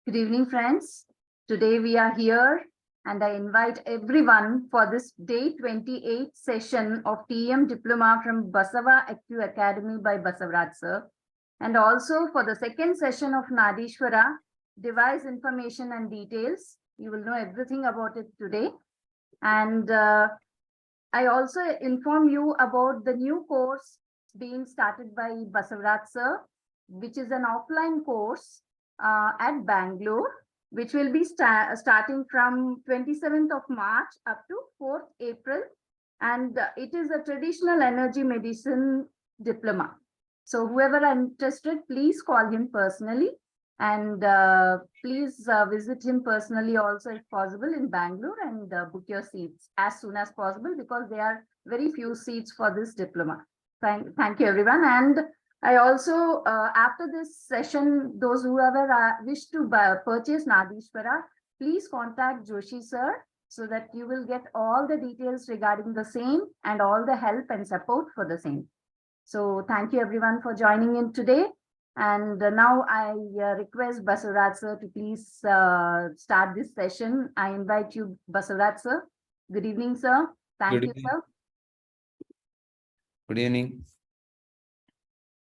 Good evening, friends. Today we are here and I invite everyone for this day 28 session of TM Diploma from Basava Academy by Basavaraj Sir. And also for the second session of NADISWERA, device information and details. You will know everything about it today. And I also inform you about the new course being started by Basavaraj Sir, which is an offline course at Bangalore, which will be starting from 27th of March up to 4th April. And it is a traditional energy medicine diploma. So whoever are interested, please call him personally. And please visit him personally also if possible in Bangalore and book your seats as soon as possible because there are very few seats for this diploma. Thank you everyone. And I also, after this session, those who ever wish to purchase NADISWERA, please contact Joshi sir so that you will get all the details regarding the same and all the help and support for the same. So thank you everyone for joining in today. And now I request Basavaraj Sir to please start this session. I invite you, Basavaraj Sir. Good evening, sir. Thank you, sir. Good evening.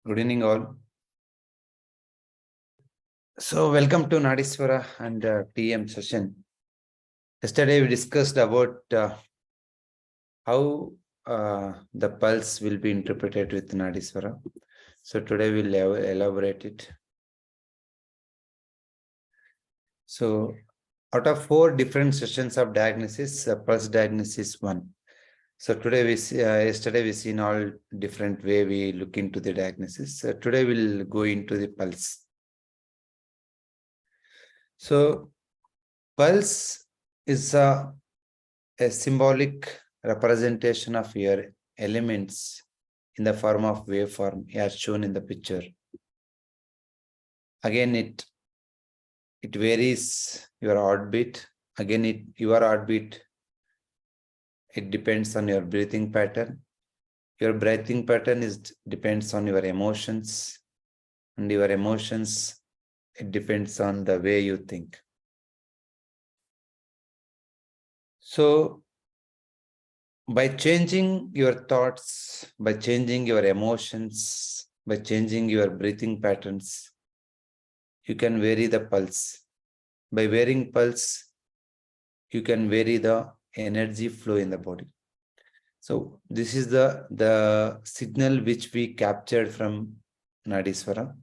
Good evening, all. So, welcome to NADISWERA and TM session. Yesterday, we discussed about how the pulse will be interpreted with NADISWERA. So, today we'll elaborate it. So, out of 4 different sessions of diagnosis, pulse diagnosis 1. So today yesterday we seen all different way we look into the diagnosis. Today we'll go into the pulse. So pulse is a symbolic representation of your elements in the form of waveform as shown in the picture. Again, it varies your heartbeat. Again, your heartbeat. It depends on your breathing pattern. Your breathing pattern depends on your emotions, and your emotions, it depends on the way you think. So, by changing your thoughts, by changing your emotions, by changing your breathing patterns, you can vary the pulse. By varying pulse, you can vary the energy flow in the body. So this is the signal which we captured from NADISWERA.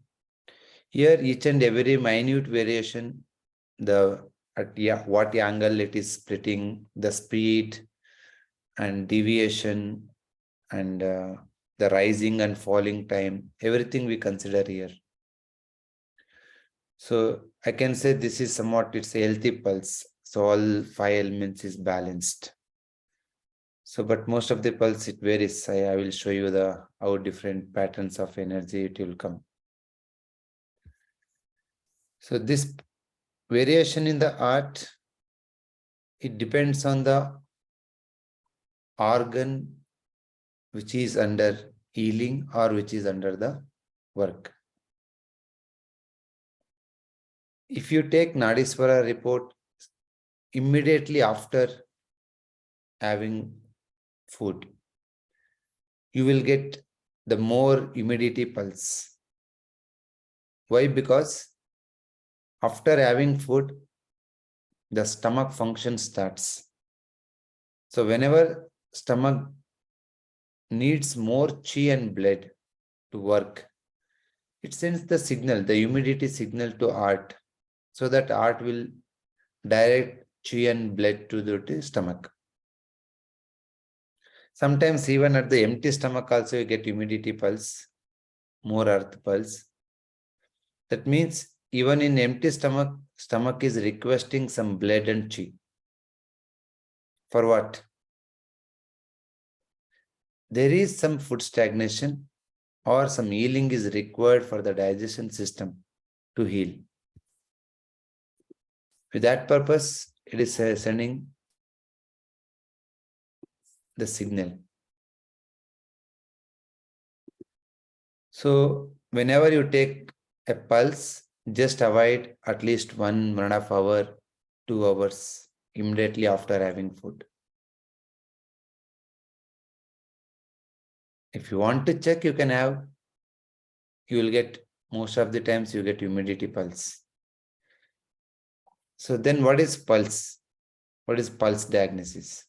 Here, each and every minute variation, what angle it is splitting, the speed and deviation, and the rising and falling time, everything we consider here. So I can say this is somewhat, it's a healthy pulse. So all 5 elements is balanced. So, but most of the pulse, it varies. I will show you how different patterns of energy it will come. So this variation in the heart, it depends on the organ which is under healing or which is under the work. If you take NADISWERA report immediately after having food, you will get the more humidity pulse. Why? Because after having food, the stomach function starts. So whenever stomach needs more chi and blood to work, it sends the signal, the humidity signal to heart, so that heart will direct chi and blood to the stomach. Sometimes even at the empty stomach also you get humidity pulse, more earth pulse. That means even in empty stomach is requesting some blood and chi. For what? There is some food stagnation or some healing is required for the digestion system to heal. With that purpose, it is sending the signal. So whenever you take a pulse, just avoid at least 1.5 hours, 2 hours immediately after having food. If you want to check, you can have, you will get, most of the times you get humidity pulse. So then what is pulse? What is pulse diagnosis?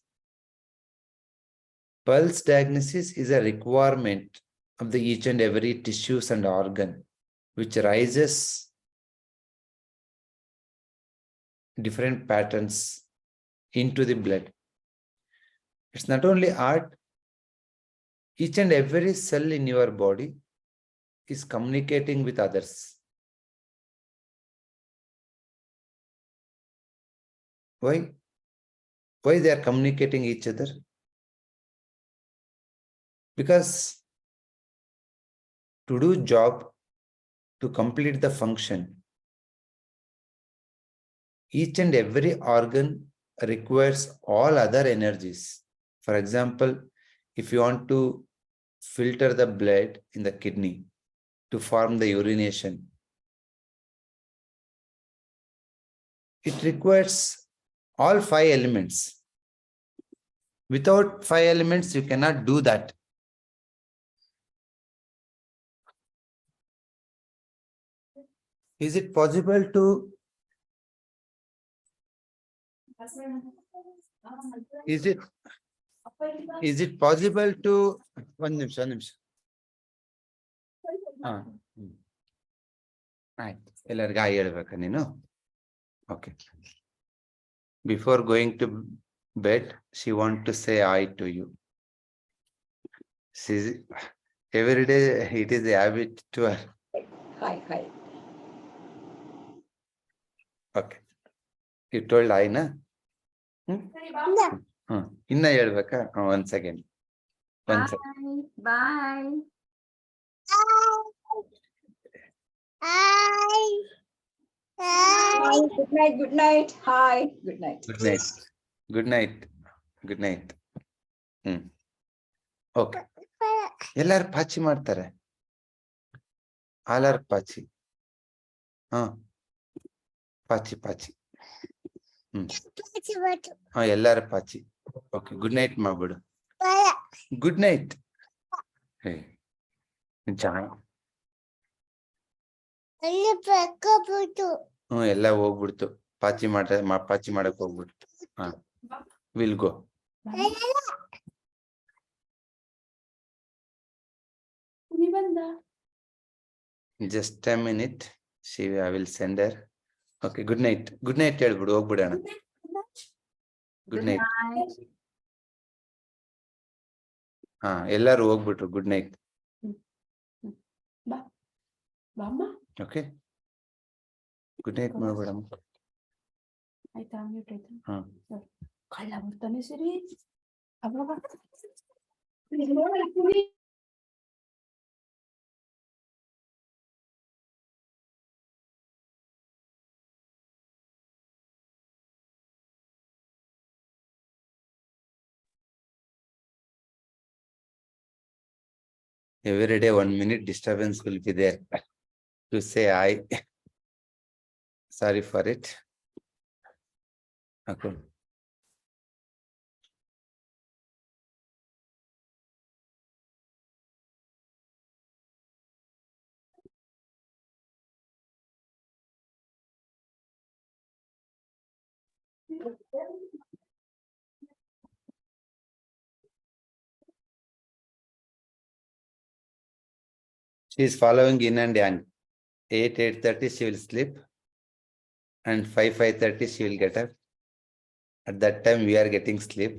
Pulse diagnosis is a requirement of the each and every tissues and organ, which rises different patterns into the blood. It's not only heart, each and every cell in your body is communicating with others. Why? Why they are communicating each other? Because to do job, to complete the function, each and every organ requires all other energies. For example, if you want to filter the blood in the kidney to form the urination, it requires all 5 elements. Without 5 elements, you cannot do that. Is it possible to is it possible to one ನಿಮಿಷ ಆಯ್ತು ಎಲ್ಲರಿಗೂ hi ಹೇಳ್ಬೇಕಾ ನೀನು okay before going to bed she want to say hi to you. She every day it is a habit to her. Hi. Okay, you told hi na ಇನ್ನ ಹೇಳ್ಬೇಕಾ one second. Bye. Good night. Hi. Good night. Good night. Okay ಎಲ್ಲಾರು ಪಾಚಿ ಮಾಡ್ತಾರೆ ಆಲಾರ್ ಪಾಚಿ ಪಾಚಿ ಎಲ್ಲಾರು ಪಾಚಿ ಓಕೆ ಗುಡ್ ನೈಟ್ ಮಾಡ್ಬಿಡು ಗುಡ್ ನೈಟ್ ಎಲ್ಲ ಹೋಗ್ಬಿಡ್ತು ಪಾಚಿ ಮಾಡಕ್ ಹೋಗ್ಬಿಡ್ತು will go just a minute. I will send her. Okay, good night ಹೇಳ್ಬಿಡು ಹೋಗ್ಬಿಡೋಣ ಗುಡ್ ನೈಟ್ ಎಲ್ಲಾರು ಹೋಗ್ಬಿಟ್ರು good night okay good night ಮಾಡ್ಬಿಡಮ್ಮ ಆಯ್ತಾ ಮ್ಯೂಟ್ ಆಯ್ತಾ ಕಳ್ಳ ಬರ್ತಾನೆ ಸರಿ ಅವಾಗ every day 1 minute disturbance will be there to say hi. Sorry for it. Okay. She is following Yin and Yang. 8:30 she will sleep, and 5:30 she will get up. At that time we are getting sleep.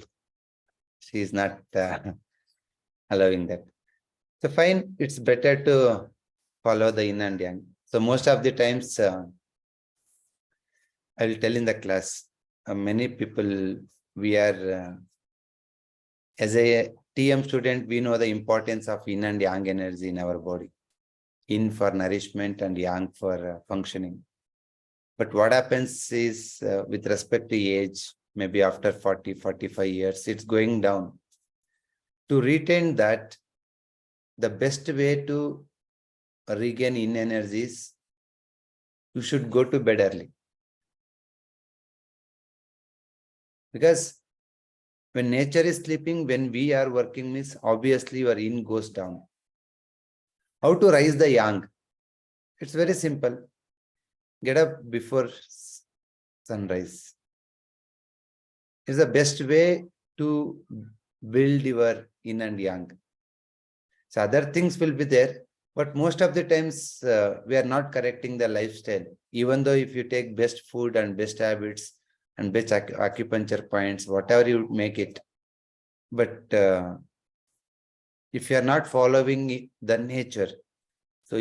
She is not allowing that. So fine, it's better to follow the Yin and Yang. So most of the times I will tell in the class, many people, we are as a TM student, we know the importance of Yin and Yang energy in our body. Yin for nourishment and Yang for functioning. But what happens is with respect to age, maybe after 40-45 years, it's going down. To retain that, the best way to regain Yin energies you should go to bed early. Because when nature is sleeping, when we are working, means obviously your yin goes down. How to rise the yang? It's very simple. Get up before sunrise. It's the best way to build your yin and yang. So other things will be there, but most of the times we are not correcting the lifestyle. Even though if you take best food and best habits and best acupuncture points, whatever you make it, but if you are not following the nature, so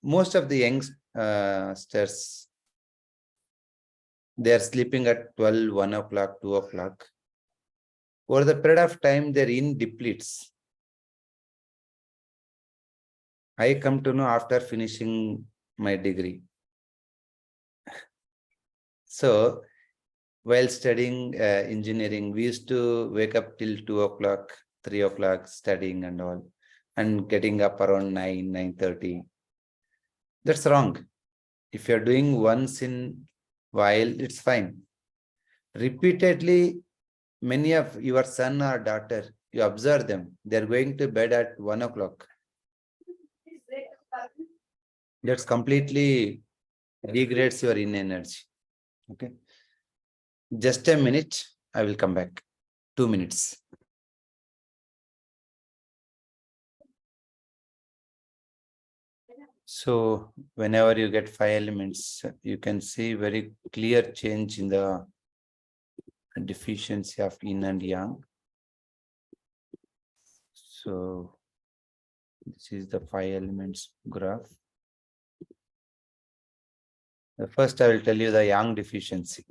most of the youngsters, they are sleeping at 12, 1 o'clock, 2 o'clock. Over the period of time, their yin depletes. I come to know after finishing my degree. So, while studying engineering, we used to wake up till 2 o'clock, 3 o'clock studying and all, and getting up around 9, 9:30. That's wrong. If you're doing once in while, it's fine. Repeatedly, many of your son or daughter, you observe them, they're going to bed at 1 o'clock. That's completely degrades your in energy. Okay. Just a minute, I will come back. 2 minutes. So whenever you get 5 elements, you can see very clear change in the deficiency of yin and yang. So this is the 5 elements graph. First, I will tell you the yang deficiency.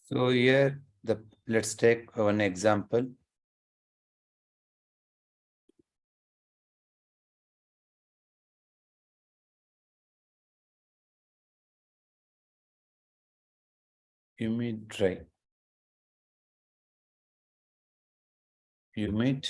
So here, let's take one example. Humid, dry. Humid,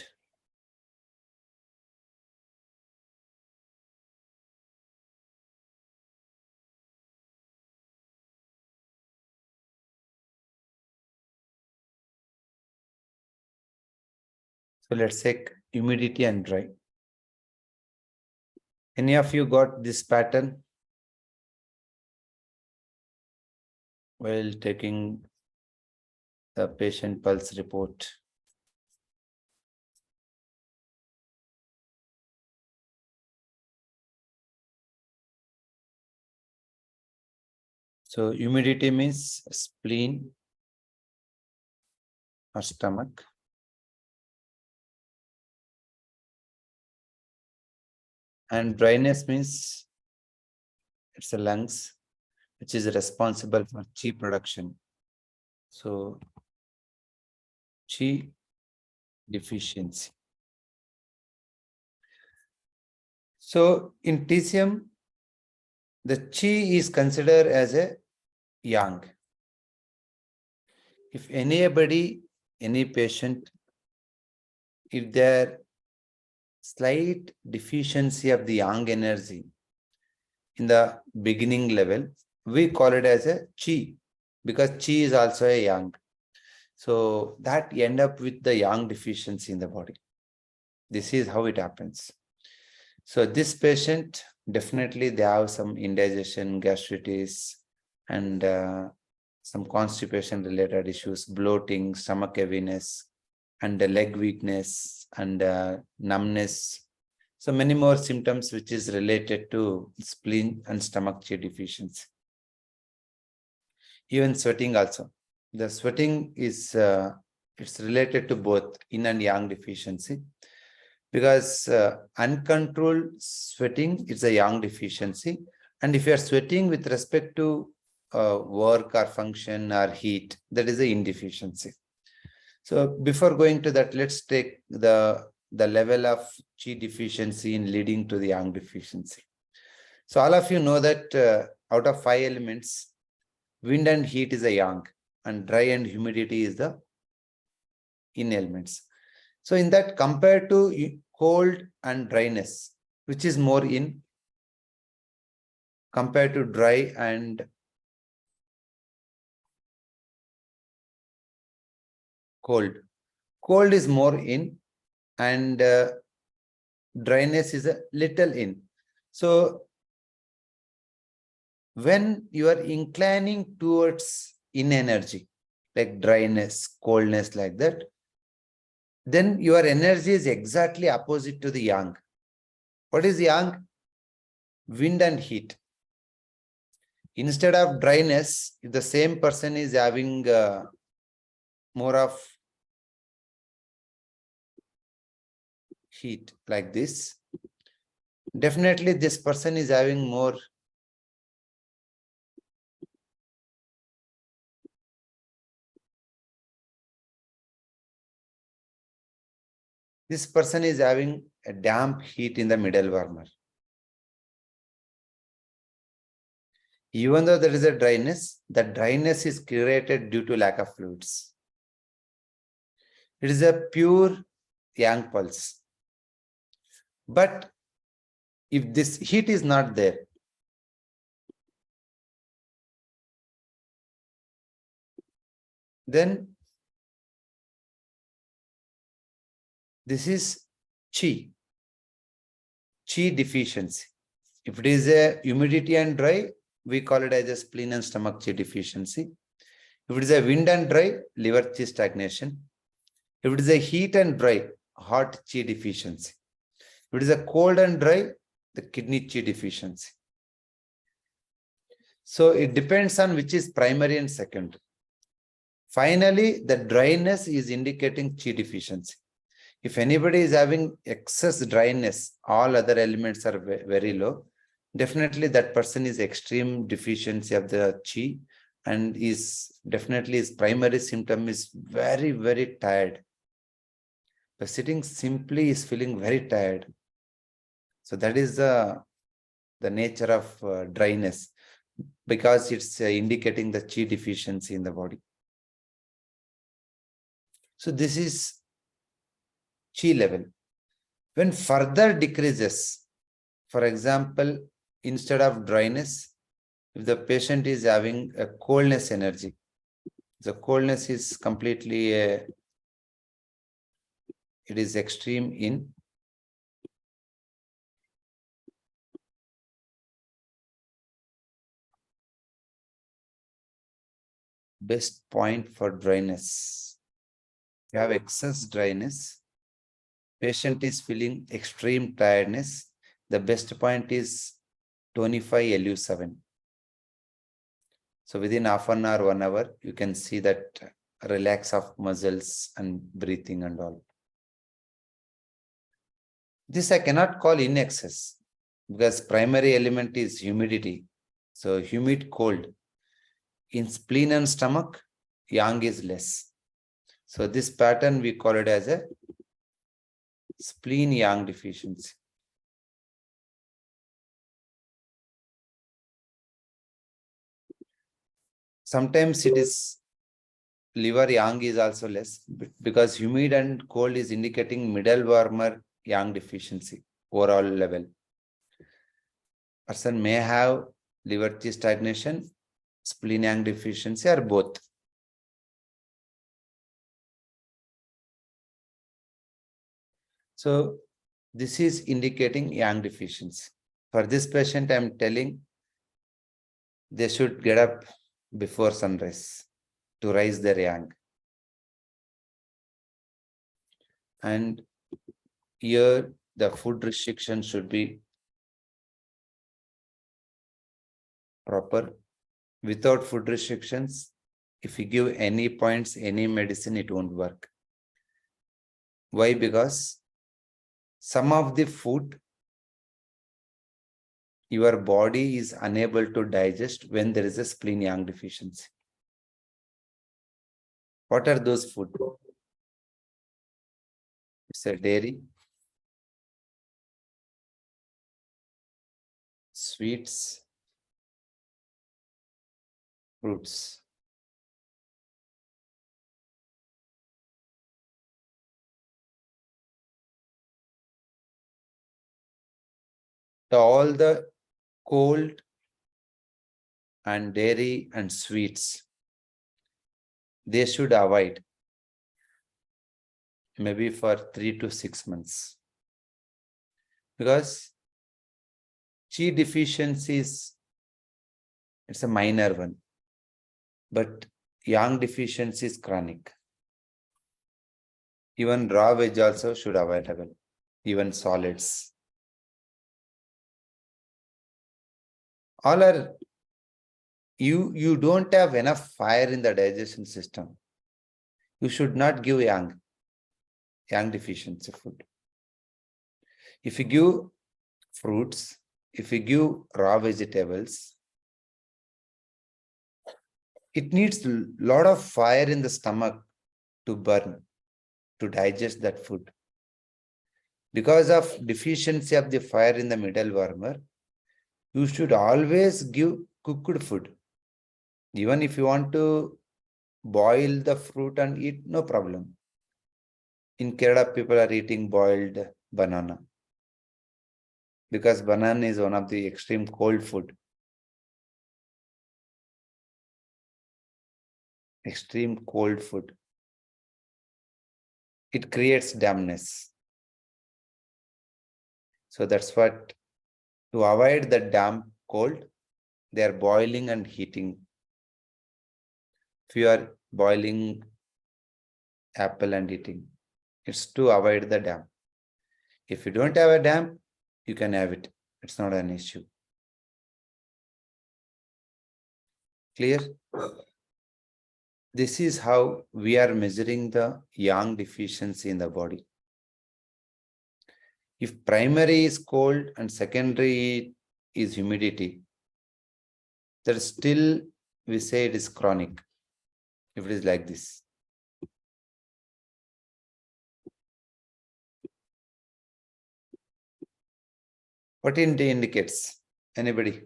so let's take humidity and dry. Any of you got this pattern while taking the patient pulse report? So humidity means spleen or stomach. And dryness means it's the lungs, which is responsible for chi production. So chi deficiency. So in TCM, the chi is considered as a yang. If anybody, any patient, if there slight deficiency of the yang energy in the beginning level, we call it as a chi, because chi is also a yang. So that end up with the yang deficiency in the body. This is how it happens. So this patient, definitely they have some indigestion, gastritis, and some constipation related issues, bloating, stomach heaviness, and leg weakness, and numbness. So many more symptoms which is related to spleen and stomach chi deficiency. Even sweating also. The sweating is it's related to both yin and yang deficiency, because uncontrolled sweating is a yang deficiency. And if you are sweating with respect to work or function or heat, that is a yin deficiency. So before going to that, let's take the level of chi deficiency in leading to the yang deficiency. So all of you know that out of 5 elements, wind and heat is a yang, and dry and humidity is the yin elements. So in that, compared to cold and dryness, which is more yin compared to dry and cold. Cold is more yin and dryness is a little yin. So when you are inclining towards yin energy, like dryness, coldness, like that, then your energy is exactly opposite to the yang. What is yang? Wind and heat. Instead of dryness, if the same person is having more of heat like this, definitely this person is having more this person is having a damp heat in the middle warmer. Even though there is a dryness, the dryness is created due to lack of fluids. It is a pure yang pulse. But if this heat is not there, then this is chi deficiency. If it is a humidity and dry, we call it as a spleen and stomach chi deficiency. If it is a wind and dry, liver chi stagnation. If it is a heat and dry, heart chi deficiency. If it is a cold and dry, the kidney chi deficiency. So it depends on which is primary and secondary. Finally, the dryness is indicating chi deficiency. If anybody is having excess dryness, all other elements are very low, definitely that person is extreme deficiency of the chi, and is definitely his primary symptom is very, very tired. By sitting simply is feeling very tired. So that is the nature of dryness, because it's indicating the chi deficiency in the body. So this is chi level. When further decreases, for example, instead of dryness, if the patient is having a coldness energy, the coldness is completely it is extreme in. Best point for dryness. You have excess dryness, patient is feeling extreme tiredness. The best point is 25 LU7. So within half an hour, 1 hour, you can see that relax of muscles and breathing and all. This I cannot call in excess, because primary element is humidity. So humid cold. In spleen and stomach, yang is less. So this pattern we call it as a spleen yang deficiency. Sometimes it is liver yang is also less, because humid and cold is indicating middle warmer yang deficiency overall level. Person may have liver chi stagnation, spleen yang deficiency, or both. So this is indicating yang deficiency. For this patient, I am telling they should get up before sunrise to rise their yang. And here the food restriction should be proper. Without food restrictions, if you give any points, any medicine, it won't work. Why? Because some of the food your body is unable to digest when there is a spleen yang deficiency. What are those food? It's a dairy, sweets, fruits. All the cold and dairy and sweets, they should avoid maybe for 3 to 6 months. Because Qi deficiencies, it's a minor one, but yang deficiency is chronic. Even raw veg also should avoidable, even solids. All are, you don't have enough fire in the digestion system. You should not give yang deficiency food. If you give fruits, if you give raw vegetables, it needs a lot of fire in the stomach to burn, to digest that food. Because of deficiency of the fire in the middle wormer, you should always give cooked food. Even if you want to boil the fruit and eat, no problem. In Kerala, people are eating boiled banana. Because banana is one of the extreme cold food. Extreme cold food. It creates dampness. So that's what, to avoid the damp cold, they are boiling and heating. If you are boiling apple and eating, it's to avoid the damp. If you don't have a damp, you can have it. It's not an issue. Clear? This is how we are measuring the yang deficiency in the body. If primary is cold and secondary is humidity, then still we say it is chronic. If it is like this. What it indicates? Anybody?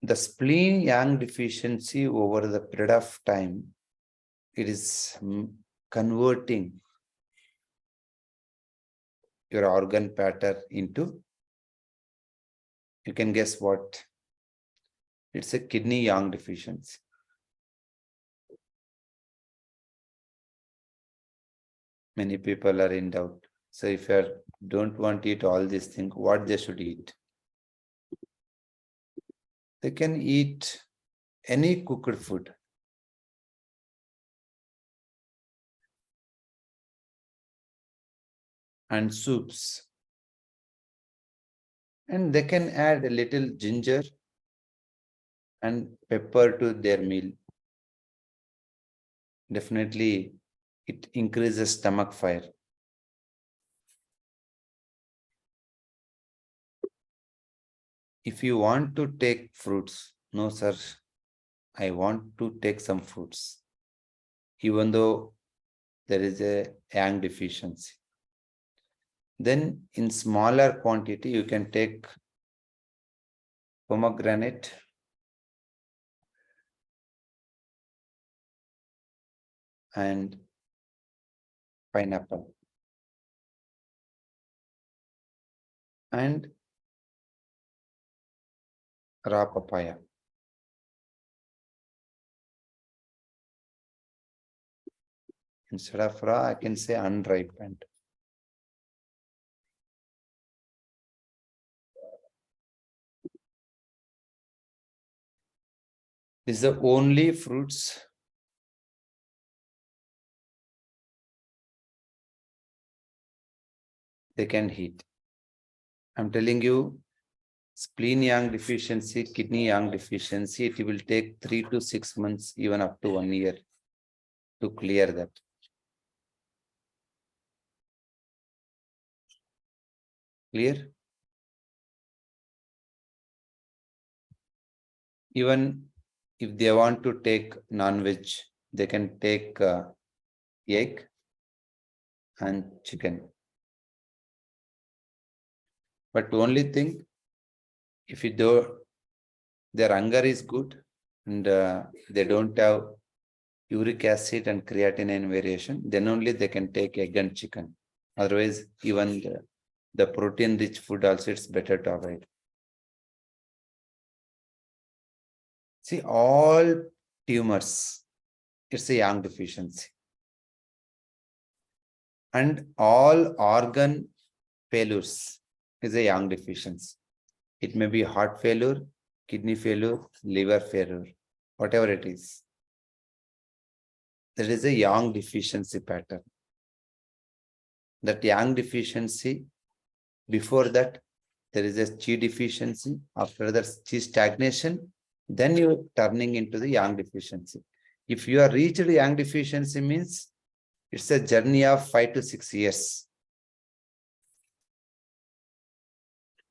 The spleen yang deficiency over the period of time, it is converting your organ pattern into, you can guess what? It's a kidney yang deficiency. Many people are in doubt. So if you don't want to eat all these things, what they should eat? They can eat any cooked food. And soups. And they can add a little ginger and pepper to their meal. Definitely, it increases stomach fire. If you want to take fruits, no sir, I want to take some fruits, even though there is a yang deficiency. Then in smaller quantity, you can take pomegranate, and pineapple, and raw papaya. Instead of raw, I can say unripened. These are the only fruits they can eat. I'm telling you, spleen yang deficiency, kidney yang deficiency, it will take 3 to 6 months, even up to 1 year to clear that. Clear? Even if they want to take non-veg, they can take egg and chicken. But only thing, if you do, their hunger is good and they don't have uric acid and creatinine variation, then only they can take egg and chicken. Otherwise, even the protein-rich food also, it's better to avoid. See, all tumors, it's a yang deficiency. And all organ failures is a yang deficiency. It may be heart failure, kidney failure, liver failure, whatever it is. There is a yang deficiency pattern. That yang deficiency, before that, there is a chi deficiency. After that, chi stagnation, then you're turning into the yang deficiency. If you are reached yang deficiency, means it's a journey of 5 to 6 years.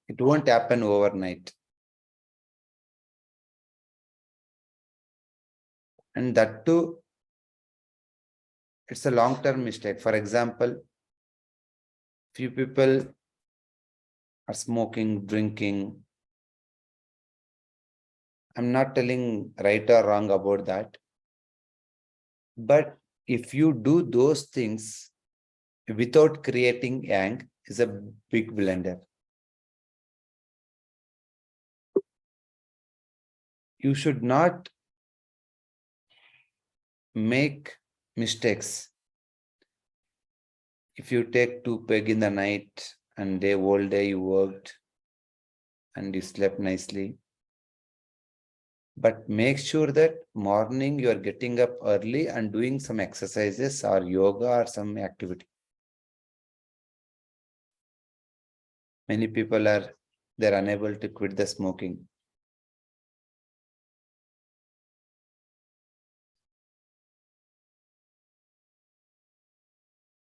It won't happen overnight. And that too, it's a long-term mistake. For example, few people are smoking, drinking. I'm not telling right or wrong about that. But if you do those things without creating yang, is a big blunder. You should not make mistakes. If you take 2 peg in the night and whole day you worked and you slept nicely, but make sure that morning you are getting up early and doing some exercises or yoga or some activity. Many people they're unable to quit the smoking.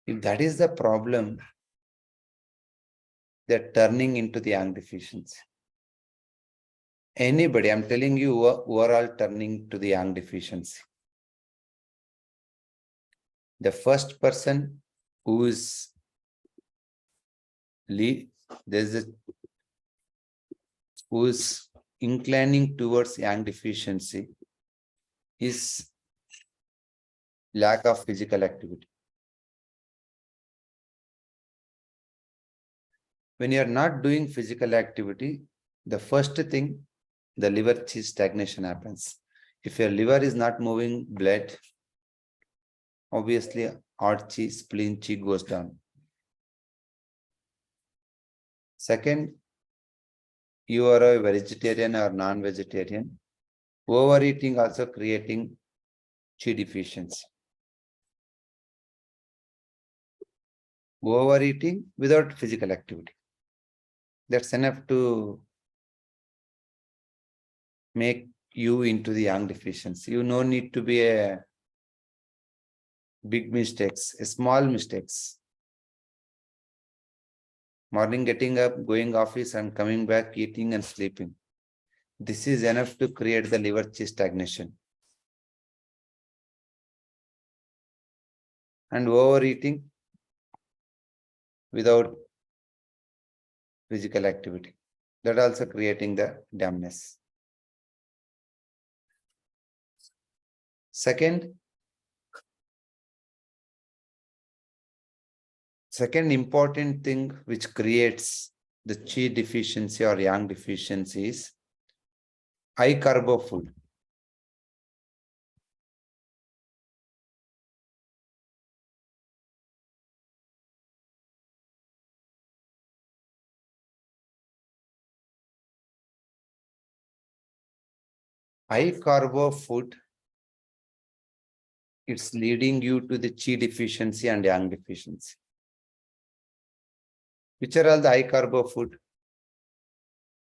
If that is the problem, they're turning into the yang deficiency. Anybody, I'm telling you, who are all turning to the yang deficiency. The first person who is who's inclining towards yang deficiency is lack of physical activity. When you are not doing physical activity, the first thing, the liver chi stagnation happens. If your liver is not moving blood, obviously heart chi, spleen chi goes down. Second, you are a vegetarian or non-vegetarian. Overeating also creating chi deficiency. Overeating without physical activity. That's enough to make you into the yang deficiency. You no need to be a big mistakes, small mistakes. Morning getting up, going office and coming back, eating and sleeping. This is enough to create the liver chi stagnation. And overeating without physical activity. That also creating the dampness. Second important thing which creates the chi deficiency or yang deficiency is high carbo food. High carbo food, it's leading you to the chi deficiency and yang deficiency. Which are all the high carbo food?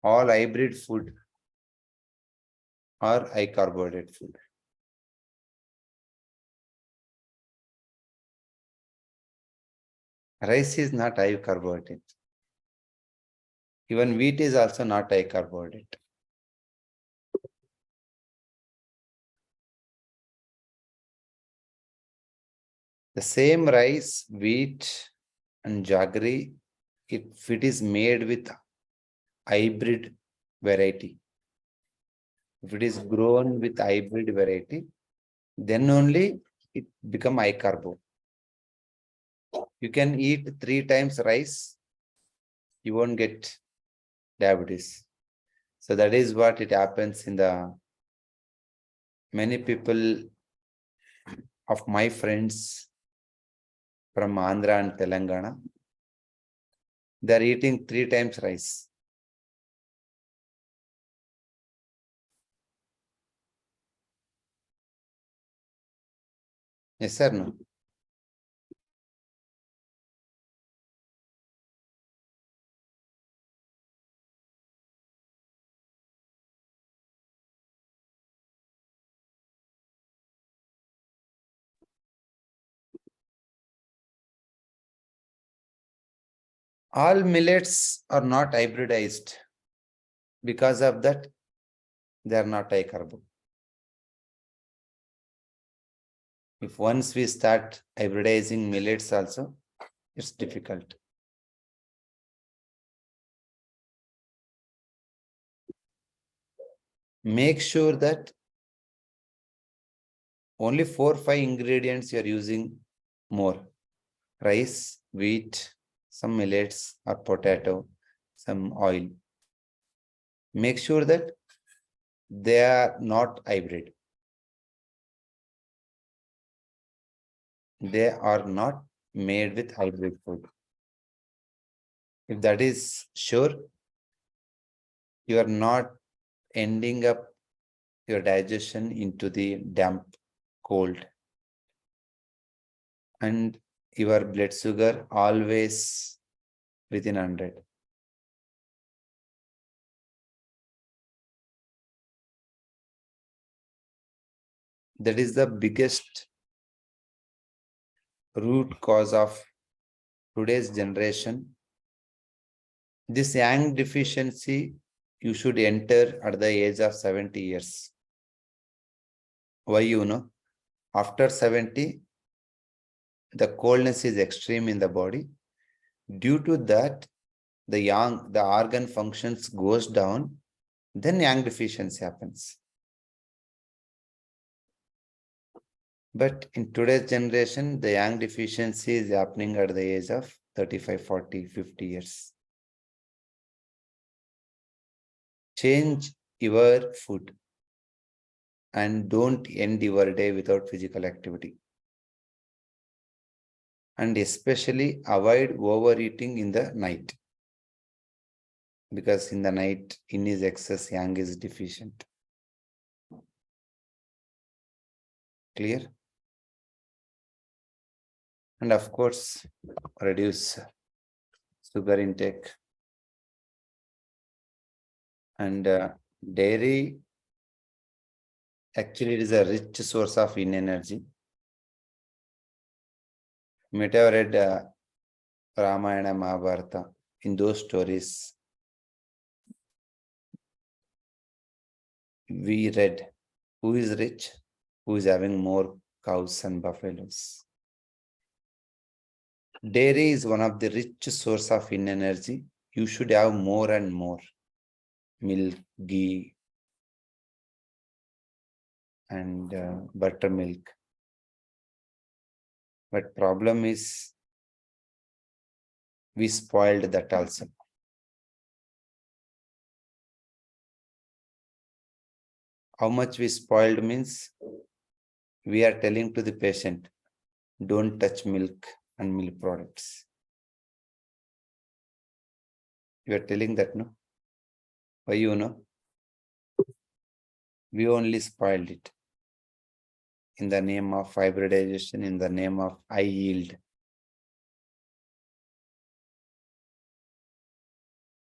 all hybrid food or high carbohydrate food. Rice is not high carbohydrate. Even wheat is also not high carbohydrate. The same rice, wheat, and jaggery, if it is made with hybrid variety, if it is grown with hybrid variety, then only it become high carbo. You can eat 3 times rice, you won't get diabetes. So that is what it happens in the many people of my friends from Andhra and Telangana. They are eating 3 times rice. Yes or no? All millets are not hybridized. Because of that, they are not high carbo. If once we start hybridizing millets also, it's difficult. Make sure that only 4-5 ingredients you are using more. Rice, wheat, some millets or potato, some oil. Make sure that they are not hybrid. They are not made with hybrid food. If that is sure, you are not ending up your digestion into the damp cold. And your blood sugar always within 100. That is the biggest root cause of today's generation. This yang deficiency, you should enter at the age of 70 years. Why you know? After 70, the coldness is extreme in the body. Due to that, the organ functions goes down, then yang deficiency happens. But in today's generation, the yang deficiency is happening at the age of 35, 40, 50 years. Change your food and don't end your day without physical activity. And especially avoid overeating in the night. Because in the night, in his excess, yang is deficient. Clear? And of course, reduce sugar intake. And dairy, actually it is a rich source of yin energy. You might have read Ramayana, Mahabharata. In those stories, we read who is rich, who is having more cows and buffaloes. Dairy is one of the rich source of yin energy. You should have more and more milk, ghee, and buttermilk. But problem is we spoiled that also. How much we spoiled means we are telling to the patient, don't touch milk and milk products. You are telling that, no? Why you know? We only spoiled it. In the name of hybridization, in the name of high yield.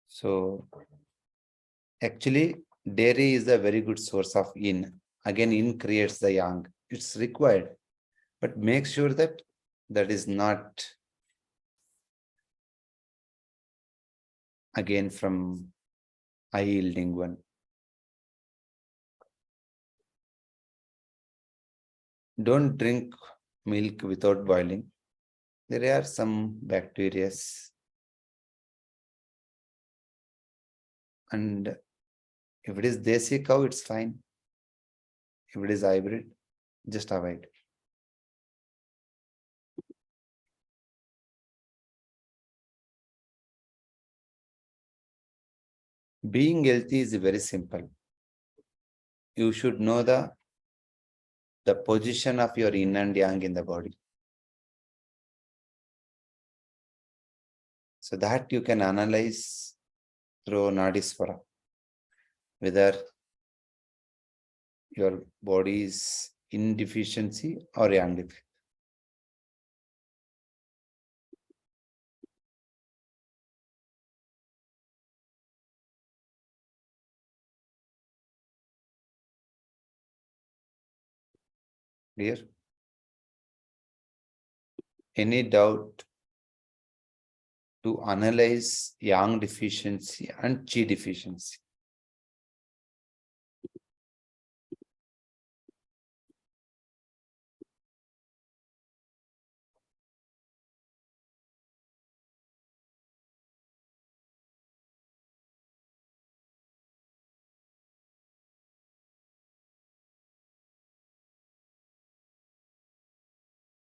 So Actually, dairy is a very good source of yin. Again, yin creates the yang. It's required. But make sure that that is not again from high yielding one. Don't drink milk without boiling. There are some bacteria. And if it is desi cow, it's fine. If it is hybrid, just avoid. Being healthy is very simple. You should know the position of your yin and yang in the body. So that you can analyze through NADISWERA, whether your body is in deficiency or yang deficiency. Clear? Any doubt to analyze yang deficiency and chi deficiency?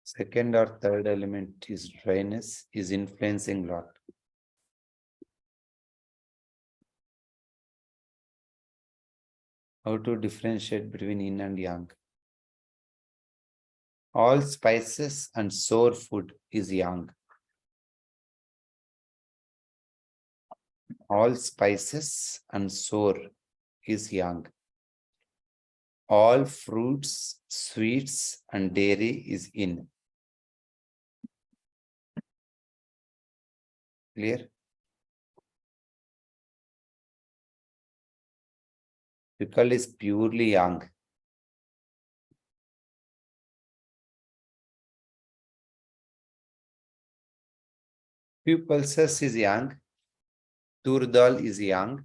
Second or third element is dryness, is influencing lot. How to differentiate between yin and yang? All spices and sour food is yang. All spices and sour is yang. All fruits, sweets, and dairy is yin. Clear? Pickle is purely yang. Few pulses is yang. Tur dal is yang.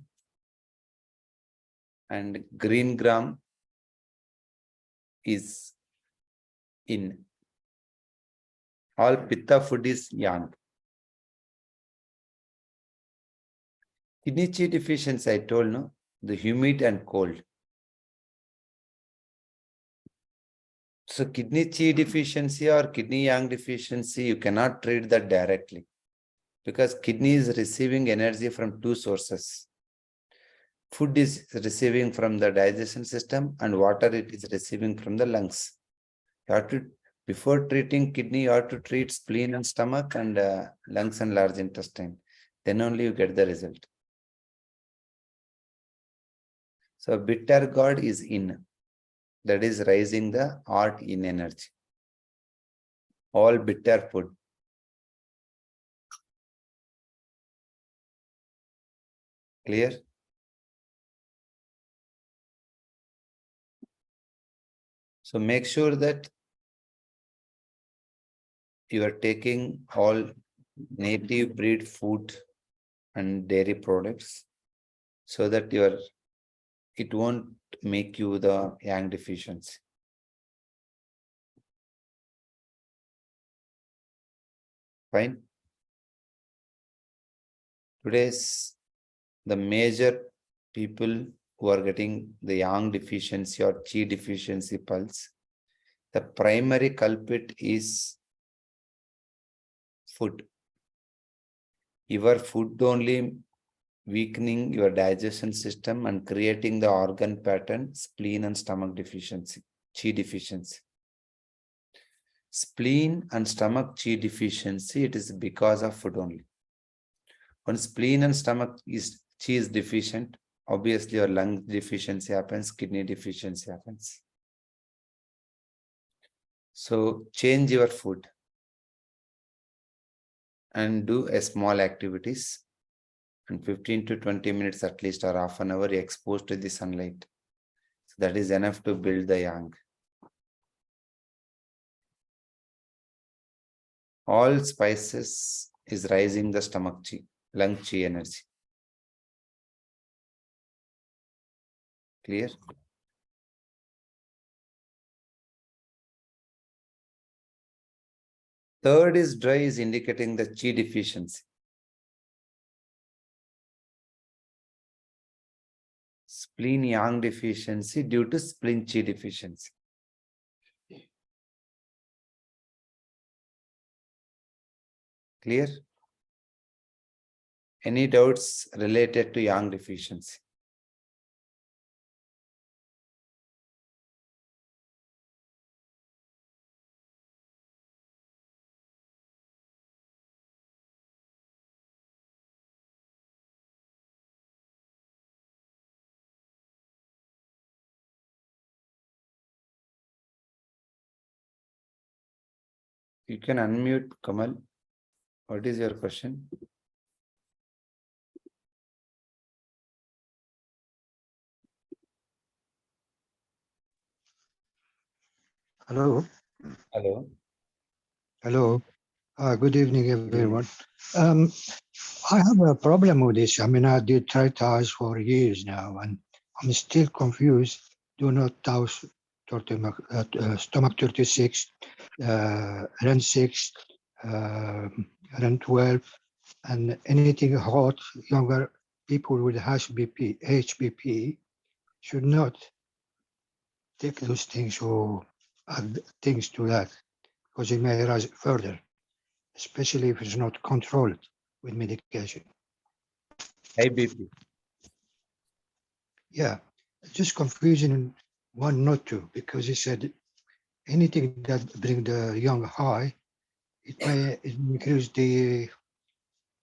And green gram is yin. All pitta food is yang. Kidney chi deficiency, I told, no? The humid and cold. So kidney chi deficiency or kidney yang deficiency, you cannot treat that directly, because kidney is receiving energy from two sources. Food is receiving from the digestion system and water it is receiving from the lungs. You have to, before treating kidney, you have to treat spleen and stomach and lungs and large intestine. Then only you get the result. So bitter gourd is yin. That is raising the heart in energy. All bitter food. Clear? So make sure that you are taking all native breed food and dairy products so that it won't make you the yang deficiency. Fine. Today's the major people who are getting the yang deficiency or chi deficiency pulse, the primary culprit is food. Your food only weakening your digestion system and creating the organ pattern, spleen and stomach deficiency, chi deficiency. Spleen and stomach chi deficiency, it is because of food only. When spleen and stomach chi is deficient, obviously your lung deficiency happens, kidney deficiency happens. So change your food and do a small activities. and 15 to 20 minutes at least or half an hour exposed to the sunlight. So that is enough to build the yang. All spices is rising the stomach chi, lung chi energy. Clear? Third is dry, is indicating the chi deficiency. Spleen yang deficiency due to spleen chi deficiency. Clear? Any doubts related to yang deficiency? You can unmute, Kamal. What is your question? Hello. Hello. Hello. Good evening, everyone. I have a problem with this. I mean, I did try for years now, and I'm still confused. Do not toss stomach 36, REN 6, REN 12, and anything hot, younger people with HBP should not take those things or add things to that, because it may rise further, especially if it's not controlled with medication. IBP. Yeah, just confusion in one not to, because he said anything that bring the young high, it may increase the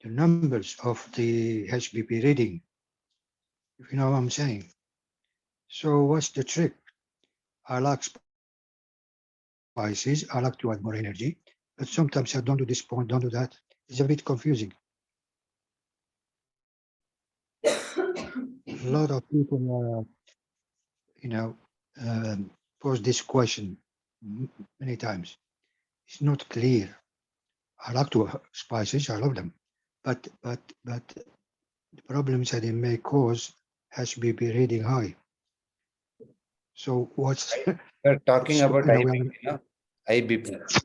numbers of the HBP reading, if you know what I'm saying. So what's the trick? I like spices, I like to add more energy, but sometimes I don't do this point, don't do that. It's a bit confusing. A lot of people, pose this question many times. It's not clear. I like to spices, I love them, but the problems that it may cause HBP reading high. So what's We're talking about you know, IBP, no? IBP.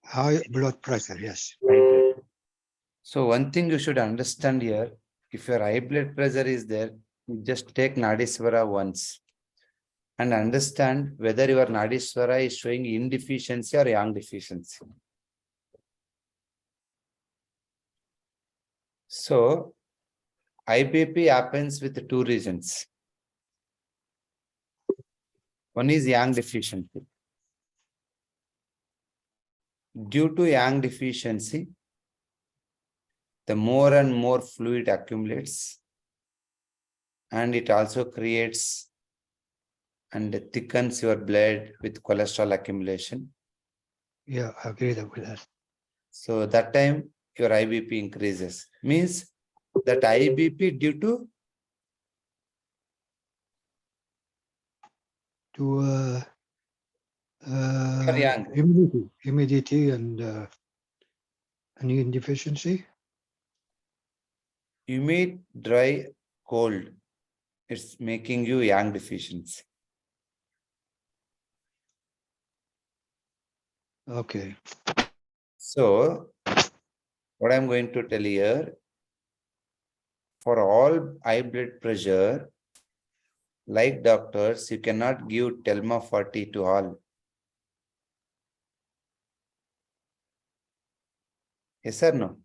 high blood pressure? Yes. So one thing you should understand here, if your high blood pressure is there, you just take NADISWERA once and understand whether your NADISWERA is showing yin deficiency or yang deficiency. So IBP happens with two reasons. One is yang deficiency. Due to yang deficiency, the more and more fluid accumulates, and it also creates and thickens your blood with cholesterol accumulation. Yeah, I agree with that. So that time your IBP increases. Means that IBP due to yang. humidity and yin deficiency. Humid, dry, cold. It's making you yang deficiency. Okay. So what I'm going to tell here, for all high blood pressure, like doctors, you cannot give Telma 40 to all. Yes or no?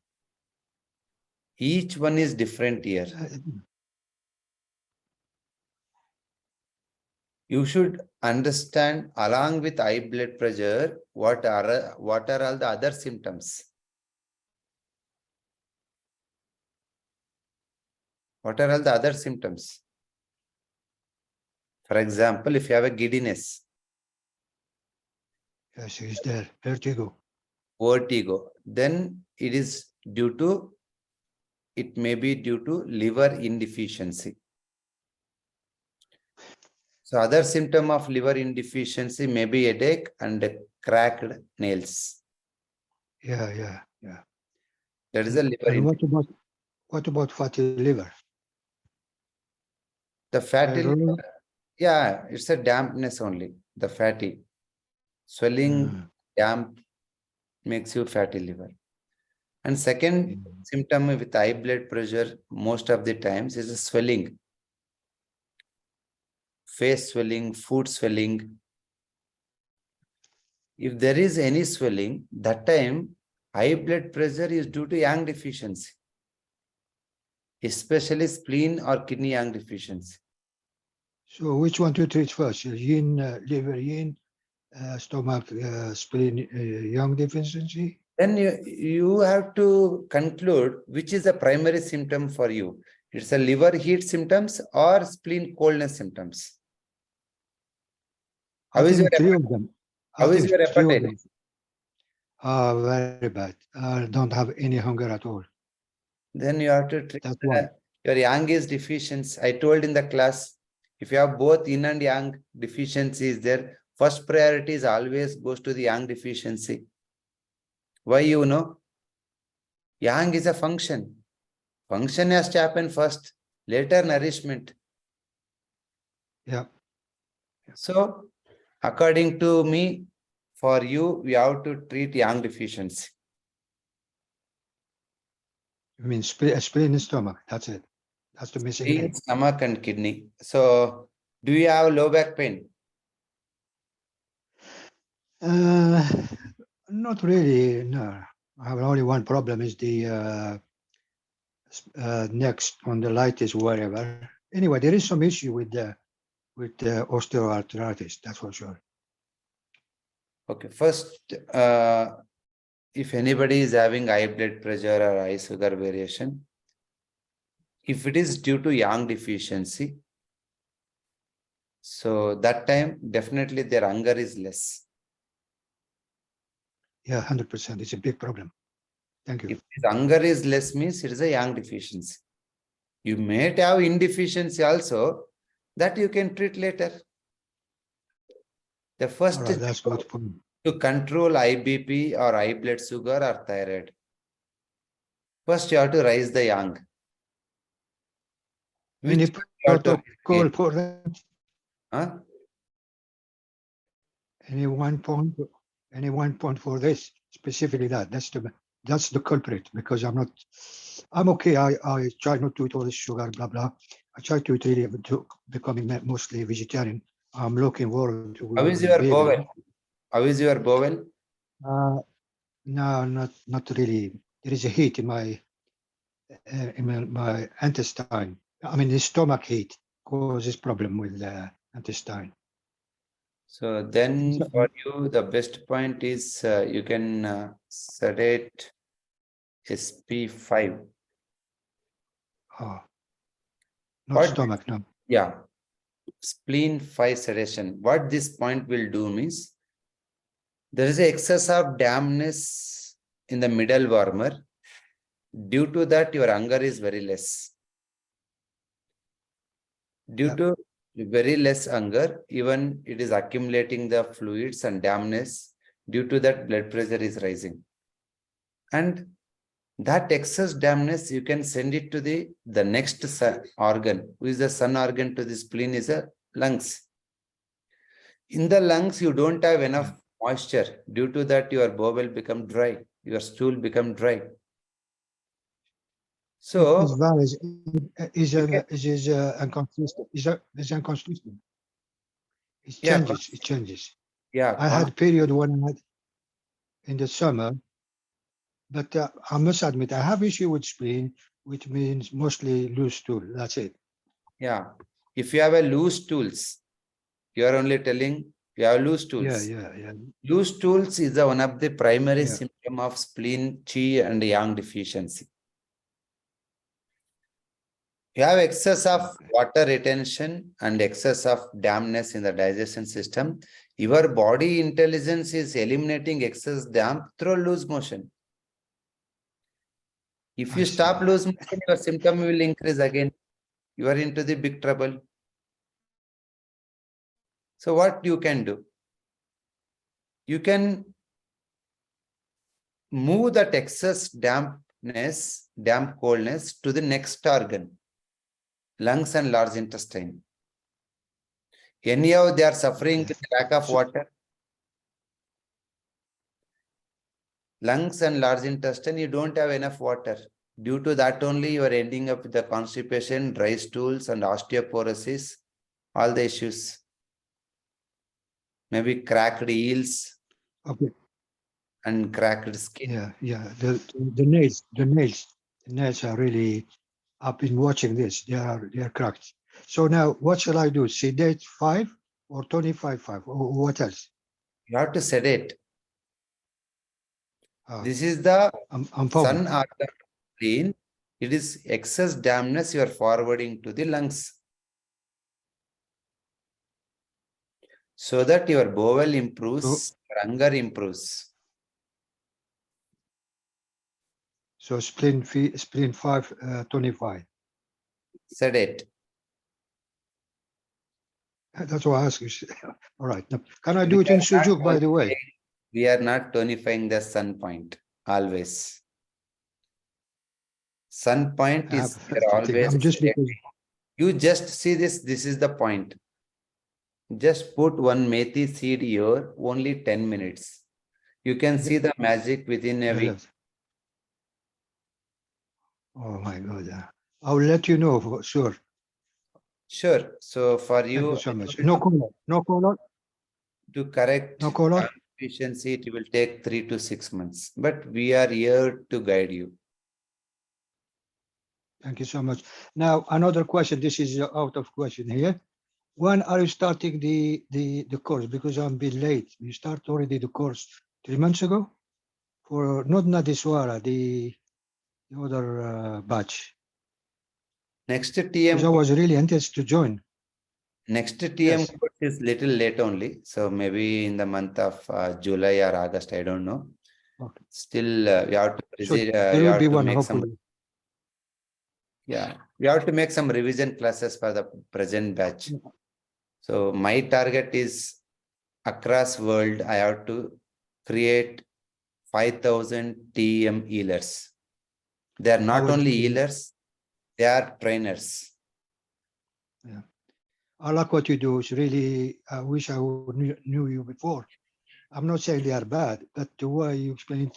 Each one is different here. You should understand along with high blood pressure, what are all the other symptoms? What are all the other symptoms? For example, if you have a giddiness. Yes, it's there. Vertigo. Vertigo. Then it is due to it may be due to liver insufficiency. So other symptom of liver insufficiency may be headache and cracked nails. Yeah. That is a liver. And what about fatty liver? The fatty don't know. liver, yeah, it's a dampness only. The fatty swelling, damp makes you fatty liver. And second symptom with high blood pressure most of the times is a swelling. Face swelling, foot swelling. If there is any swelling, that time high blood pressure is due to yang deficiency, especially spleen or kidney yang deficiency. So which one to treat first? Yin, liver yin, stomach, spleen, yang deficiency? Then you have to conclude which is the primary symptom for you. It's a liver heat symptoms or spleen coldness symptoms. How is your three of them. How is your appetite? Very bad. I don't have any hunger at all. Then you have to treat That's one. your yang is deficiency. I told in the class, if you have both yin and yang deficiency is there, first priority is always goes to the yang deficiency. Why you know? Yang is a function. Function has to happen first, later nourishment. Yeah. So, according to me, for you, we have to treat yang deficiency. I mean, spleen and stomach. That's it. That's the missing link. Stomach and kidney. So, do you have low back pain? Not really. No, I have only one problem. Is the neck spondylitis, wherever. Anyway, there is some issue with the osteoarthritis. That's for sure. Okay, first, if anybody is having high blood pressure or high sugar variation, if it is due to yang deficiency, so that time definitely their hunger is less. Yeah, 100%. It's a big problem. Thank you. If his hunger is less means it is a yang deficiency. You may have insufficiency also, that you can treat later. The first All right, is that's good point. to control high BP or high blood sugar or thyroid. First, you have to raise the yang. Any Which you have to protocol for that? Huh? Any one point for this, specifically that. That's the culprit, because I'm okay. I try not to eat all this sugar, blah, blah. I try to eat really to becoming mostly vegetarian. I'm looking forward to. How is your bowel? How is your bowel? No, not really. There is a heat in my intestine. I mean, the stomach heat causes problem with the intestine. So then for you, the best point is you can sedate SP5. Oh, not stomach, no. Yeah. Spleen 5 sedation. What this point will do means there is an excess of dampness in the middle warmer. Due to that, your hunger is very less. Due to very less hunger, even it is accumulating the fluids and dampness. Due to that, blood pressure is rising. And that excess dampness, you can send it to the next organ. Who is the sun organ to the spleen is the lungs. In the lungs, you don't have enough moisture. Due to that, your bowel become dry. Your stool become dry. So is inconsistent. Is inconsistent. It changes. It changes. Yeah, I had a period when I had in the summer, but I must admit I have issue with spleen, which means mostly loose stool. That's it. Yeah, if you have a loose stools, you are only telling you have loose stools. Yeah. Loose stools is one of the primary symptom of spleen, qi, and yang deficiency. You have excess of water retention and excess of dampness in the digestion system. Your body intelligence is eliminating excess damp through loose motion. If I you see. stop loose motion, your symptom will increase again. You are into the big trouble. So what you can do? You can move that excess dampness, damp coldness to the next organ, lungs and large intestine. Anyhow, they are suffering Okay. with lack of So- water. Lungs and large intestine, you don't have enough water. Due to that only, you are ending up with the constipation, dry stools, and osteoporosis, all the issues. Maybe cracked heels Okay. and cracked skin. Yeah. The nails are really. I've been watching this. They are cracked. So now, what shall I do? Sedate 5 or 25/5? Or what else? You have to sedate. Ah, This is the I'm sun following. organ clean. It is excess dampness you are forwarding to the lungs. So that your bowel improves, your hunger improves. So spleen 5, 25. Sedate. That's what I ask you. All right. Now, can I do it in sujuk, by the way? We are not tonifying the sun point always. Sun point is there always. I'm just because. You just see this. This is the point. Just put one methi seed here, only 10 minutes. You can see the magic within a week. Yes. Oh my God. I'll let you know for sure. Sure. So for Thank you you so much. No color. No color. to correct No color. deficiency, it will take 3 to 6 months. But we are here to guide you. Thank you so much. Now, another question. This is out of question here. When are you starting the course? Because I'm a bit late. You start already the course 3 months ago for not NADISWERA, the other batch. Next Because TM I was really interested to join. Next TM Yes. course is little late only. So maybe in the month of July or August, I don't know. Okay. Still, we have to So visit, there we will have be to one, make hopefully. we have to make some revision classes for the present batch. So my target is across world, I have to create 5,000 TM healers. They are not will only do that. healers, they are trainers. Yeah. I like what you do. It's really, I wish I knew you before. I'm not saying they are bad, but the way you explain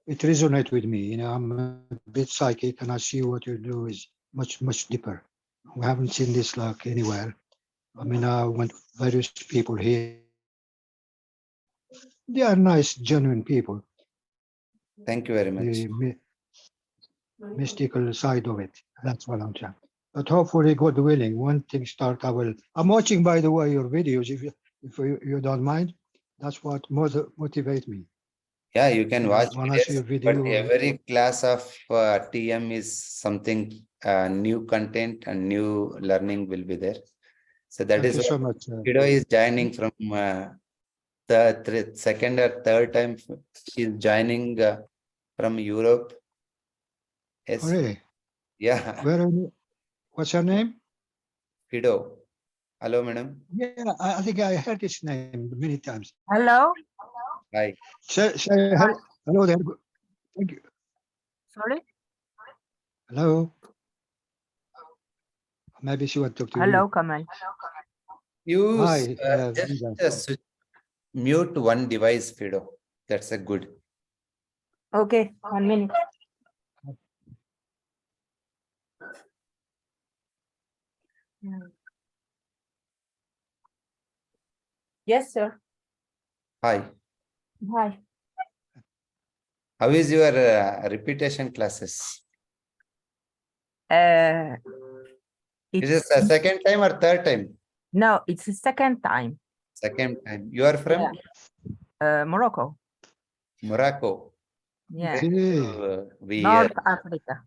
it resonates with me. You know, I'm a bit psychic and I see what you do is much, much deeper. We haven't seen this like anywhere. I mean, I went various people here. They are nice, genuine people. Thank you very much. The mystical side of it. That's what I'm saying. But hopefully, God willing, when things start, I'm watching, by the way, your videos. If you don't mind, that's what motivates me. Yeah, you can watch when I see a videos, video. but every class of TM is something new content and new learning will be there. So that Thank is you so what much. Fido is joining from the second or third time. She is joining from Europe. Yes. Oh, really? Yeah. What's her name? Fido. Hello, madam. Yeah, I think I heard his name many times. Hello? Hi. Say hello there. Thank you. Sorry? Hello. Maybe she want to talk to Hello, you. Kamal. You Hi. just mute one device, Fido. That's a good. Okay, 1 minute. Yes, sir. Hi. Hi. How is your repetition classes? Is It's this a second time or third time? no, it's the second time. Second time. You are from Morocco. Morocco. Yeah. We North Africa.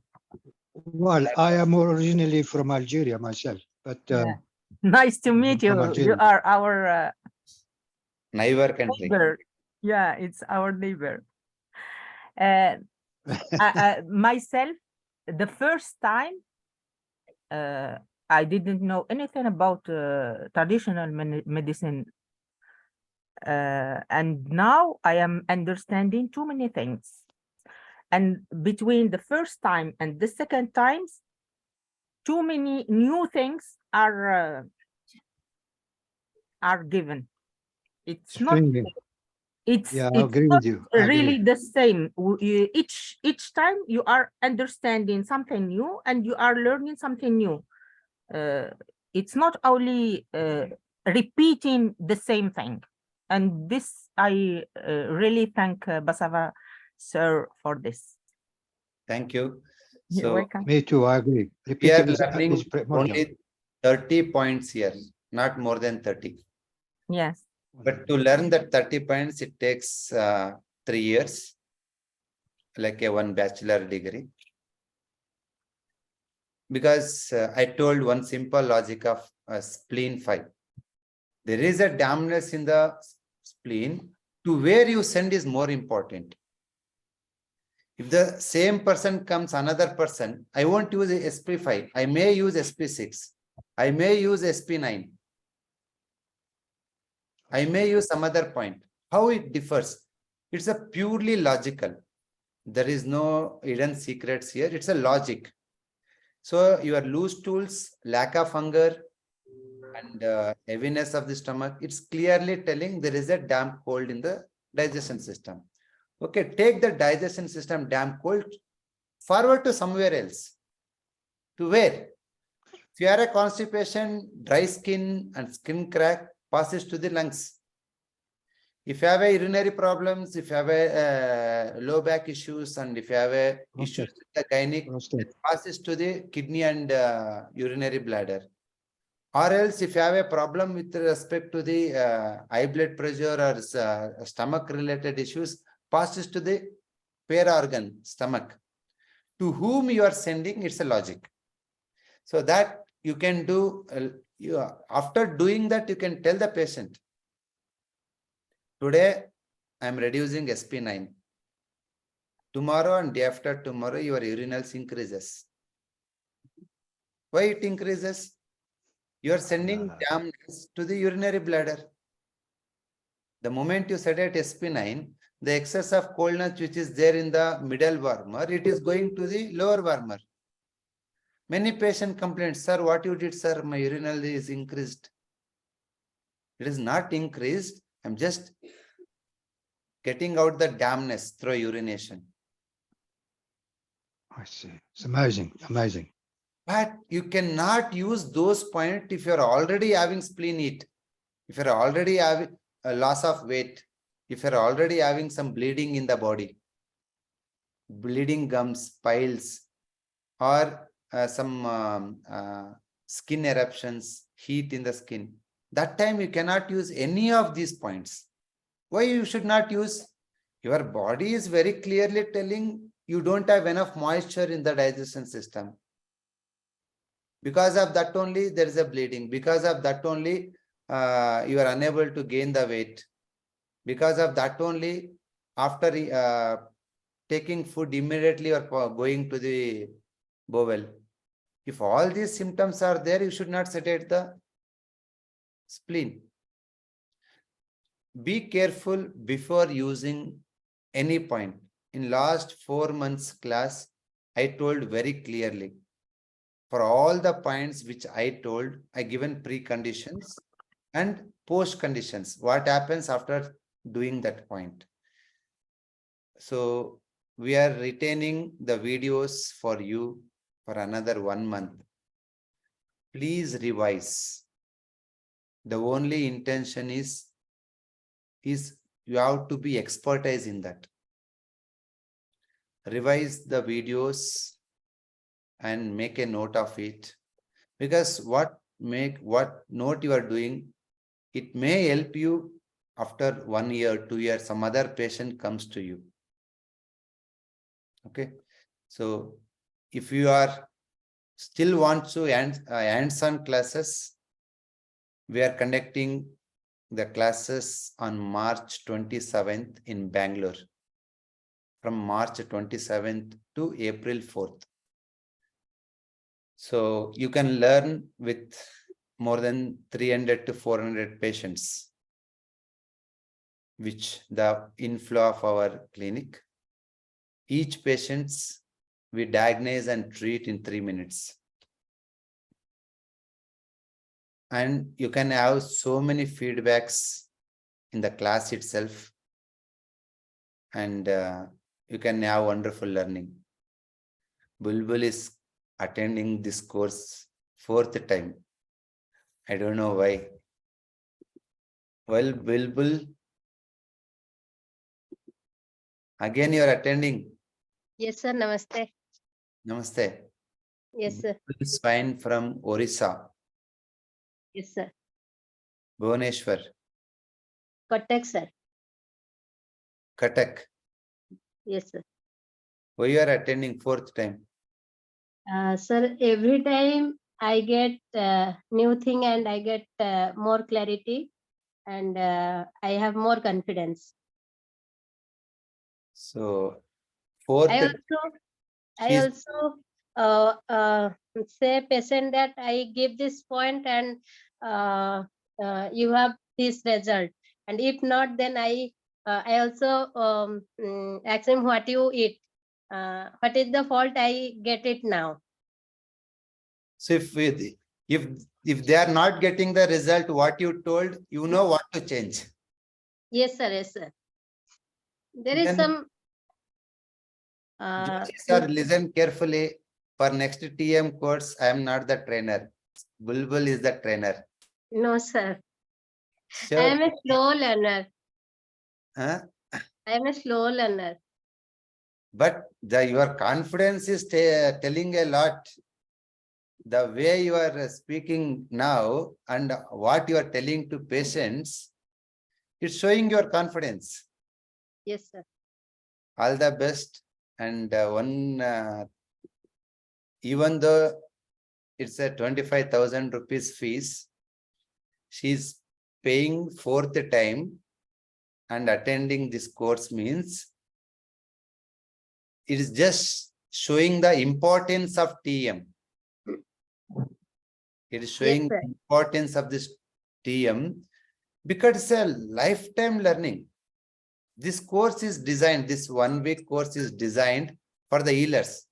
Well, I am originally from Algeria myself, but Yeah. Nice to meet from you. Algeria. You are our neighbor country. neighbor. Yeah, it's our neighbor. Myself, the first time, I didn't know anything about traditional medicine. And now I am understanding too many things. And between the first time and the second times, too many new things are given. It's not. Extremely. Yeah, I It's agree not with you. I agree. really the same. Each time you are understanding something new and you are learning something new. It's not only repeating the same thing. And this, I really thank Basava Sir for this. Thank you. You're So welcome. Me too, I agree. we are Repeating is learning primordial. only 30 points here, not more than 30. Yes. But to learn that 30 points, it takes 3 years, like a one bachelor degree. Because I told one simple logic of spleen 5. There is a dampness in the spleen. To where you send is more important. If the same person comes, another person, I won't use SP5. I may use SP6. I may use SP9. I may use some other point. How it differs? It's a purely logical. There is no hidden secrets here. It's a logic. So your loose stools, lack of hunger, and heaviness of the stomach, it's clearly telling there is a damp cold in the digestion system. Okay, take the digestion system damp cold, forward to somewhere else. To where? If you have a constipation, dry skin and skin crack, passes to the lungs. If you have a urinary problems, if you have a low back issues, and if you have a issues with the gynec, it passes to the kidney and urinary bladder. Or else, if you have a problem with respect to the high blood pressure or stomach related issues, passes to the pair organ, stomach. To whom you are sending, it's a logic. So that you can do, after doing that, you can tell the patient, today I am reducing SP9. Tomorrow and day after tomorrow, your urinals increases. Why it increases? You are sending dampness to the urinary bladder. The moment you set at SP9, the excess of coldness which is there in the middle warmer, it is going to the lower warmer. Many patient complaints, sir, what you did, sir? My urinal is increased. It is not increased. I'm just getting out the dampness through urination. I see. It's amazing, amazing. But you cannot use those points if you're already having spleen heat, if you're already having a loss of weight, if you're already having some bleeding in the body, bleeding gums, piles, or some skin eruptions, heat in the skin. That time you cannot use any of these points. Why you should not use? Your body is very clearly telling you don't have enough moisture in the digestion system. Because of that only there is a bleeding. Because of that only you are unable to gain the weight. Because of that only after taking food immediately or going to the bowel. If all these symptoms are there, you should not sedate the spleen. Be careful before using any point. In last 4 months class, I told very clearly. For all the points which I told, I given preconditions and post conditions. What happens after doing that point? So we are retaining the videos for you for another 1 month. Please revise. The only intention is you have to be expertise in that. Revise the videos and make a note of it, because what note you are doing, it may help you after 1 year, 2 years, some other patient comes to you. Okay, so if you are still want to hands-on classes, we are conducting the classes on March 27th in Bangalore from March 27th to April 4th. So you can learn with more than 300 to 400 patients, which the inflow of our clinic. Each patients we diagnose and treat in 3 minutes. And you can have so many feedbacks in the class itself. And you can have wonderful learning. Bulbul is attending this course 4th time. I don't know why. Well, Bulbul, again you are attending. Yes, sir. Namaste. Namaste. Yes, sir. Bulbul is fine from Orissa, Yes, sir. Bhubaneswar, Kotak, sir. Cuttack. Yes, sir. Why you are attending 4th time? Sir, every time I get new thing and I get more clarity and I have more confidence. So 4th. I She's- also say patient that I give this point and you have this result. And if not, then I also ask him what you eat. What is the fault? I get it now. So if they are not getting the result what you told, you know what to change. Yes, sir. Yes, sir. There is Then some. Joshi sir, listen carefully. For next TM course, I am not the trainer. Bulbul is the trainer. No, sir. Sure. I am a slow learner. Huh? I am a slow learner. But your confidence is telling a lot. The way you are speaking now and what you are telling to patients, it's showing your confidence. Yes, sir. All the best. And even though it's a 25,000 rupees fees, she's paying 4th time and attending this course means it is just showing the importance of TM. It is showing sir. the importance of this TM because it's a lifetime learning. This course is designed, this 1 week course is designed for the healers.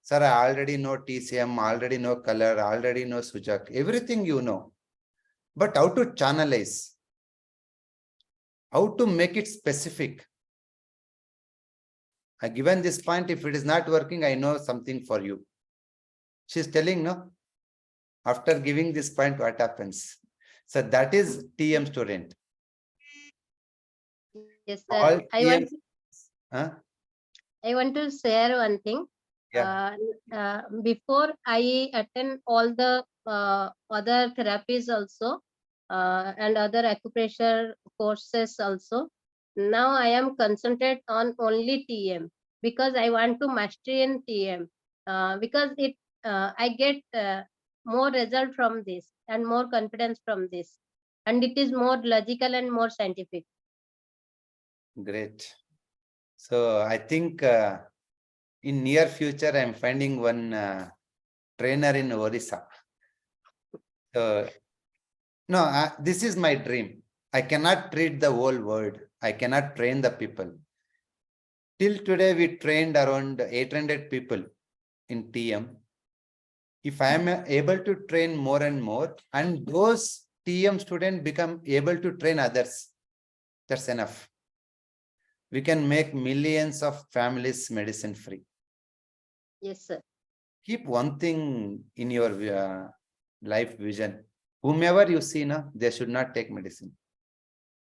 Sir, I already know TCM, already know color, already know Sujak, everything you know. But how to channelize? How to make it specific? I given this point, if it is not working, I know something for you. She's telling, no? After giving this point, what happens? So that is TM student. Yes, All sir. TM, huh? I want to share one thing. Yeah. Before I attend all the other therapies also and other acupressure courses also, now I am concentrate on only TM because I want to master in TM because it I get more result from this and more confidence from this, and it is more logical and more scientific. Great. So I think in near future, I'm finding one trainer in Orissa. So, no, this is my dream. I cannot treat the whole world. I cannot train the people. Till today, we trained around 800 people in TM. If I am able to train more and more, and those TM students become able to train others, that's enough. We can make millions of families medicine free. Yes, sir. Keep one thing in your life vision. Whomever you see, no, they should not take medicine.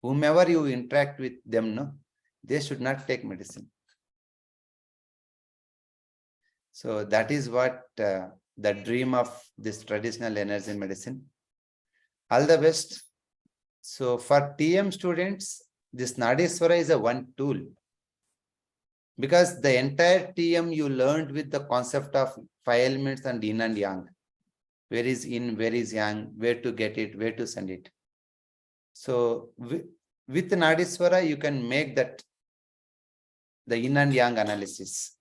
Whomever you interact with them, no, they should not take medicine. So that is what the dream of this traditional energy medicine. All the best. So for TM students, this NADISWERA is a one tool. Because the entire TM you learned with the concept of 5 elements and yin and yang. Where is yin, where is yang, where to get it, where to send it. So with NADISWERA, you can make that the yin and yang analysis.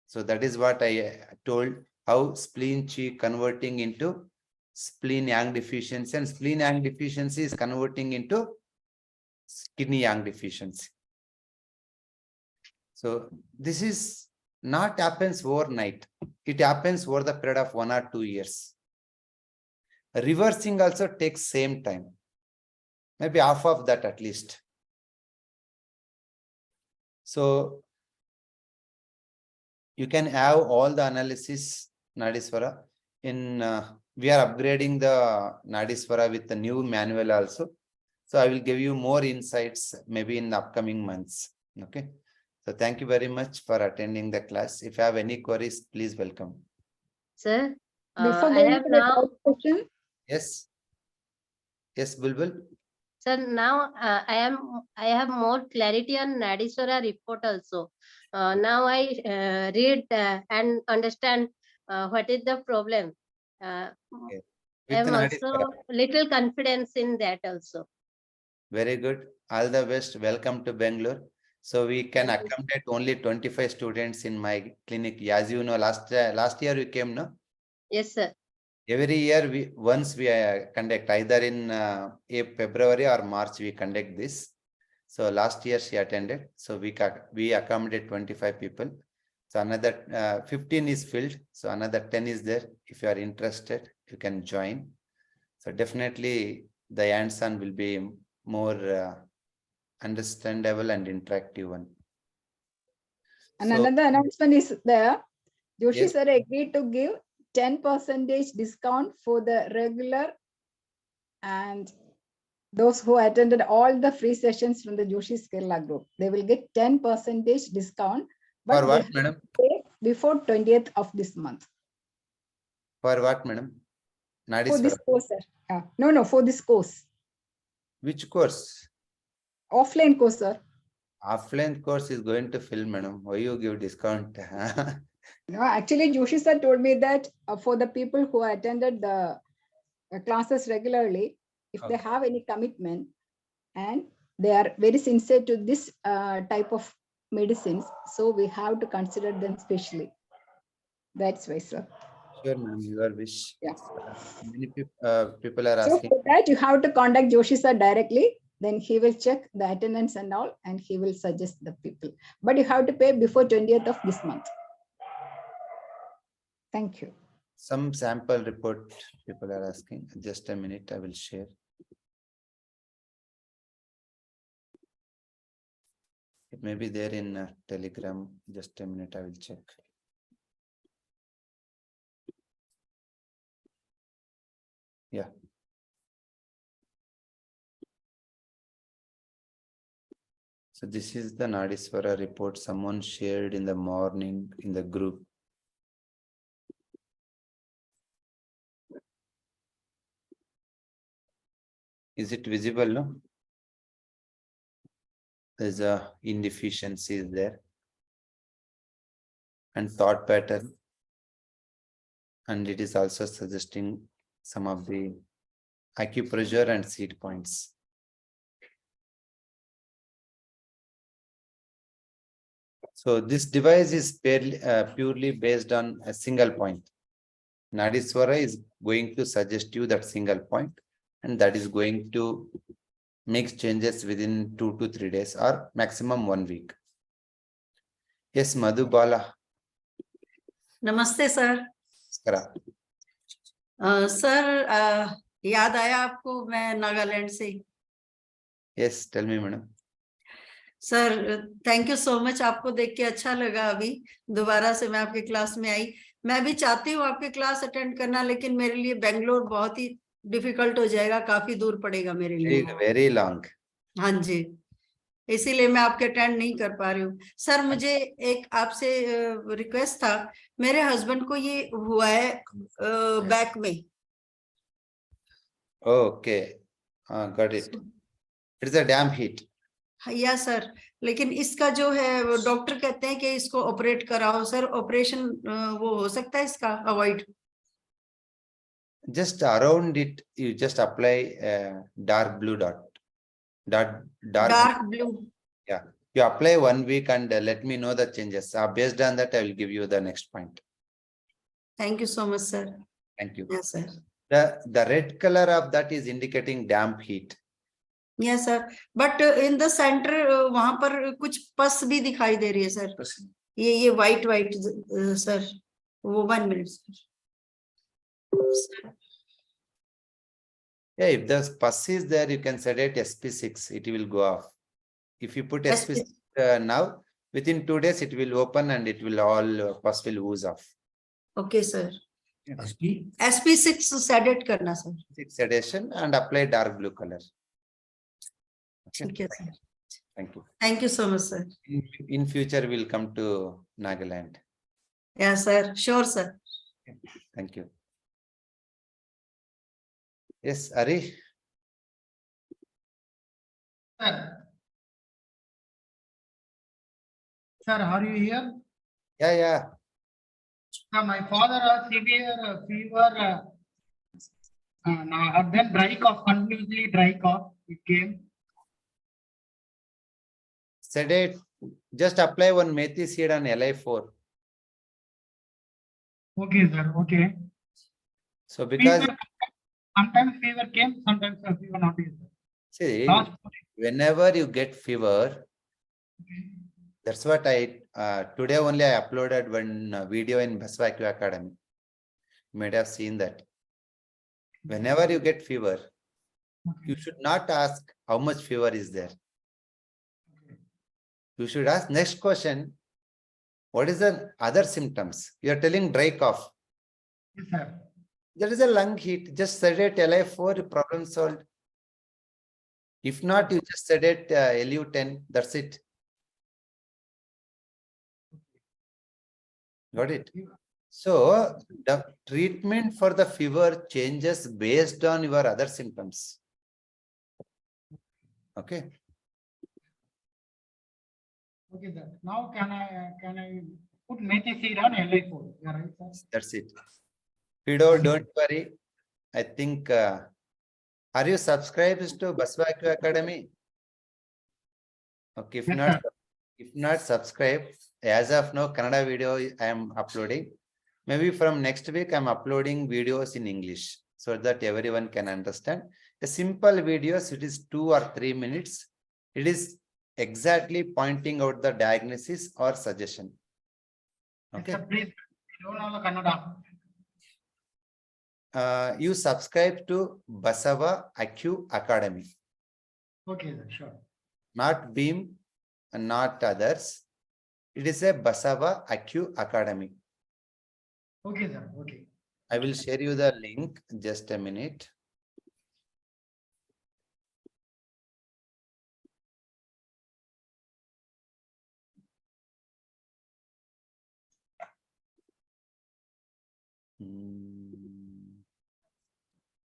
So that is what I told, how spleen Qi converting into spleen yang deficiency, and spleen yang deficiency is converting into kidney yang deficiency. So this is not happens overnight. It happens over the period of 1 or 2 years. Reversing also takes same time, maybe half of that at least. So you can have all the analysis NADISWERA in we are upgrading the NADISWERA with the new manual also. So I will give you more insights maybe in the upcoming months. Okay. So thank you very much for attending the class. If you have any queries, please welcome. Sir, Before I going have to the now, doubt question, Yes. Yes, Bulbul. sir, now I have more clarity on NADISWERA report also. Now I read and understand what is the problem. I With am also NADISWERA. little confidence in that also. Very good. All the best. Welcome to Bangalore. So we can Thank you. accommodate only 25 students in my clinic. As you know, last year you came, no? Yes, sir. Every year we conduct either in February or March we conduct this. So last year she attended. So we accommodate 25 people. So another 15 is filled. So another 10 is there. If you are interested, you can join. So definitely the hands-on will be more understandable and interactive one. and So, another announcement is there. Joshi yes. sir agreed to give 10% discount for the regular and those who attended all the free sessions from the Joshi Kerala group. They will get 10% discount. But For they what, have madam? to pay before 20th of this month. For what, madam? For this NADISWERA. course, sir. No, for this course. Which course? Offline course, sir. Offline course is going to fill, madam. Why you give discount? No, actually, Joshi sir told me that for the people who attended the classes regularly, if they Okay. have any commitment and they are very sincere to this type of medicines, so we have to consider them specially. That's why, sir. Sure, ma'am. Your wish. Yeah. Many people are So asking. for that, you have to contact Joshi sir directly. Then he will check the attendance and all, and he will suggest the people. But you have to pay before 20th of this month. Thank you. Some sample report people are asking. Just a minute, I will share. It may be there in Telegram. Just a minute, I will check. Yeah. So this is the NADISWERA report someone shared in the morning in the group. Is it visible? No? There's a indeficiency there. And thought pattern. And it is also suggesting some of the acupressure and seed points. So this device is purely based on a single point. NADISWERA is going to suggest you that single point, and that is going to make changes within 2 to 3 days or maximum 1 week. Yes, Madhubala. नमस्ते sir. Sir याद आया आपको मैं नागालैंड से? Yes, tell me, madam. Sir thank you so much, आपको देख के अच्छा लगा। अभी दोबारा से मैं आपके क्लास में आई। मैं भी चाहती हूँ आपके क्लास अटेंड करना, लेकिन मेरे लिए बेंगलोर बहुत ही डिफिकल्ट हो जाएगा, काफी दूर पड़ेगा मेरे लिए। Very long. हाँ जी, इसीलिए मैं आपके अटेंड नहीं कर पा रही हूँ। सर मुझे एक आपसे रिक्वेस्ट था, मेरे हस्बैंड को ये हुआ है बैक में। Okay, got it. It's a damp heat. या सर, लेकिन इसका जो है डॉक्टर कहते हैं कि इसको ऑपरेट कराओ। सर ऑपरेशन वो हो सकता है इसका avoid? Just around it, you just apply a dark blue dot. Dark blue. Yeah, You apply 1 week and let me know the changes. Based on that, I will give you the next point. Thank you so much, sir. Thank you. Yes, sir. The red color of that is indicating damp heat. Yes, sir. But in the center, वहाँ पर कुछ पस भी दिखाई दे रही है, sir. ये white, sir. वो 1 minute, sir. Yeah, if the pus is there, you can sedate SP6, it will go off. If you put SP6 now, within 2 days, it will open and it will all pus will ooze off. Okay, sir. SP6 sedate करना, sir. Sedation and apply dark blue color. Okay. Okay, sir. Thank you. Thank you so much, sir. In future, we'll come to Nagaland. Yes, sir. Sure, sir. Thank you. Yes, Ari. Sir. Sir, are you here? Yeah. My father has severe fever. Then dry cough, continuously dry cough. It came. Sedate. Just apply 1 methi seed on Li4. Okay, sir. Okay. So because Fever, sometimes fever came, sometimes fever not is. see, whenever you get fever, that's what I today only I uploaded one video in Basava Academy. You might have seen that. Whenever you get fever, you should not ask how much fever is there. You should ask next question, what is the other symptoms? You are telling dry cough. Yes, sir. There is a lung heat. Just sedate Li4, problem solved. If not, you just sedate Lu10. That's it. Got it? So the treatment for the fever changes based on your other symptoms. Okay. Okay, sir. Now can I put methi seed on Li4? Yeah, right, sir. That's it. Fido, don't worry. I think, are you subscribed to Basava Academy? Okay, if not subscribe, as of now, Kannada video I am uploading. Maybe from next week, I'm uploading videos in English so that everyone can understand. A simple videos, it is 2 or 3 minutes. It is exactly pointing out the diagnosis or suggestion. Okay. Sir, please, I don't know the Kannada. You subscribe to Basava Academy. Okay, sir, sure. Not Beam and not others. It is a Basava Academy. Okay, sir. Okay. I will share you the link. Just a minute.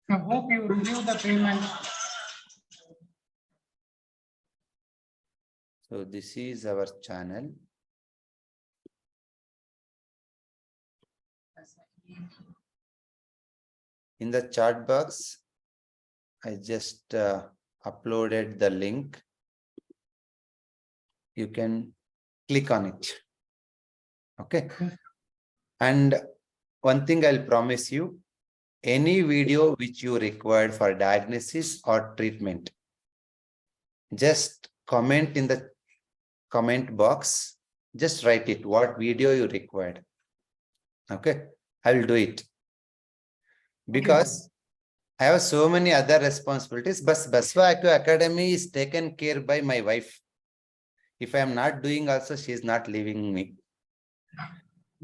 I hope you review the payment. So this is our channel. In the chat box, I just uploaded the link. You can click on it. Okay. And one thing I'll promise you, any video which you required for diagnosis or treatment, just comment in the comment box, just write it, what video you required. Okay, I will do it. Because I have so many other responsibilities, but Basava Academy is taken care by my wife. If I am not doing also, she is not leaving me.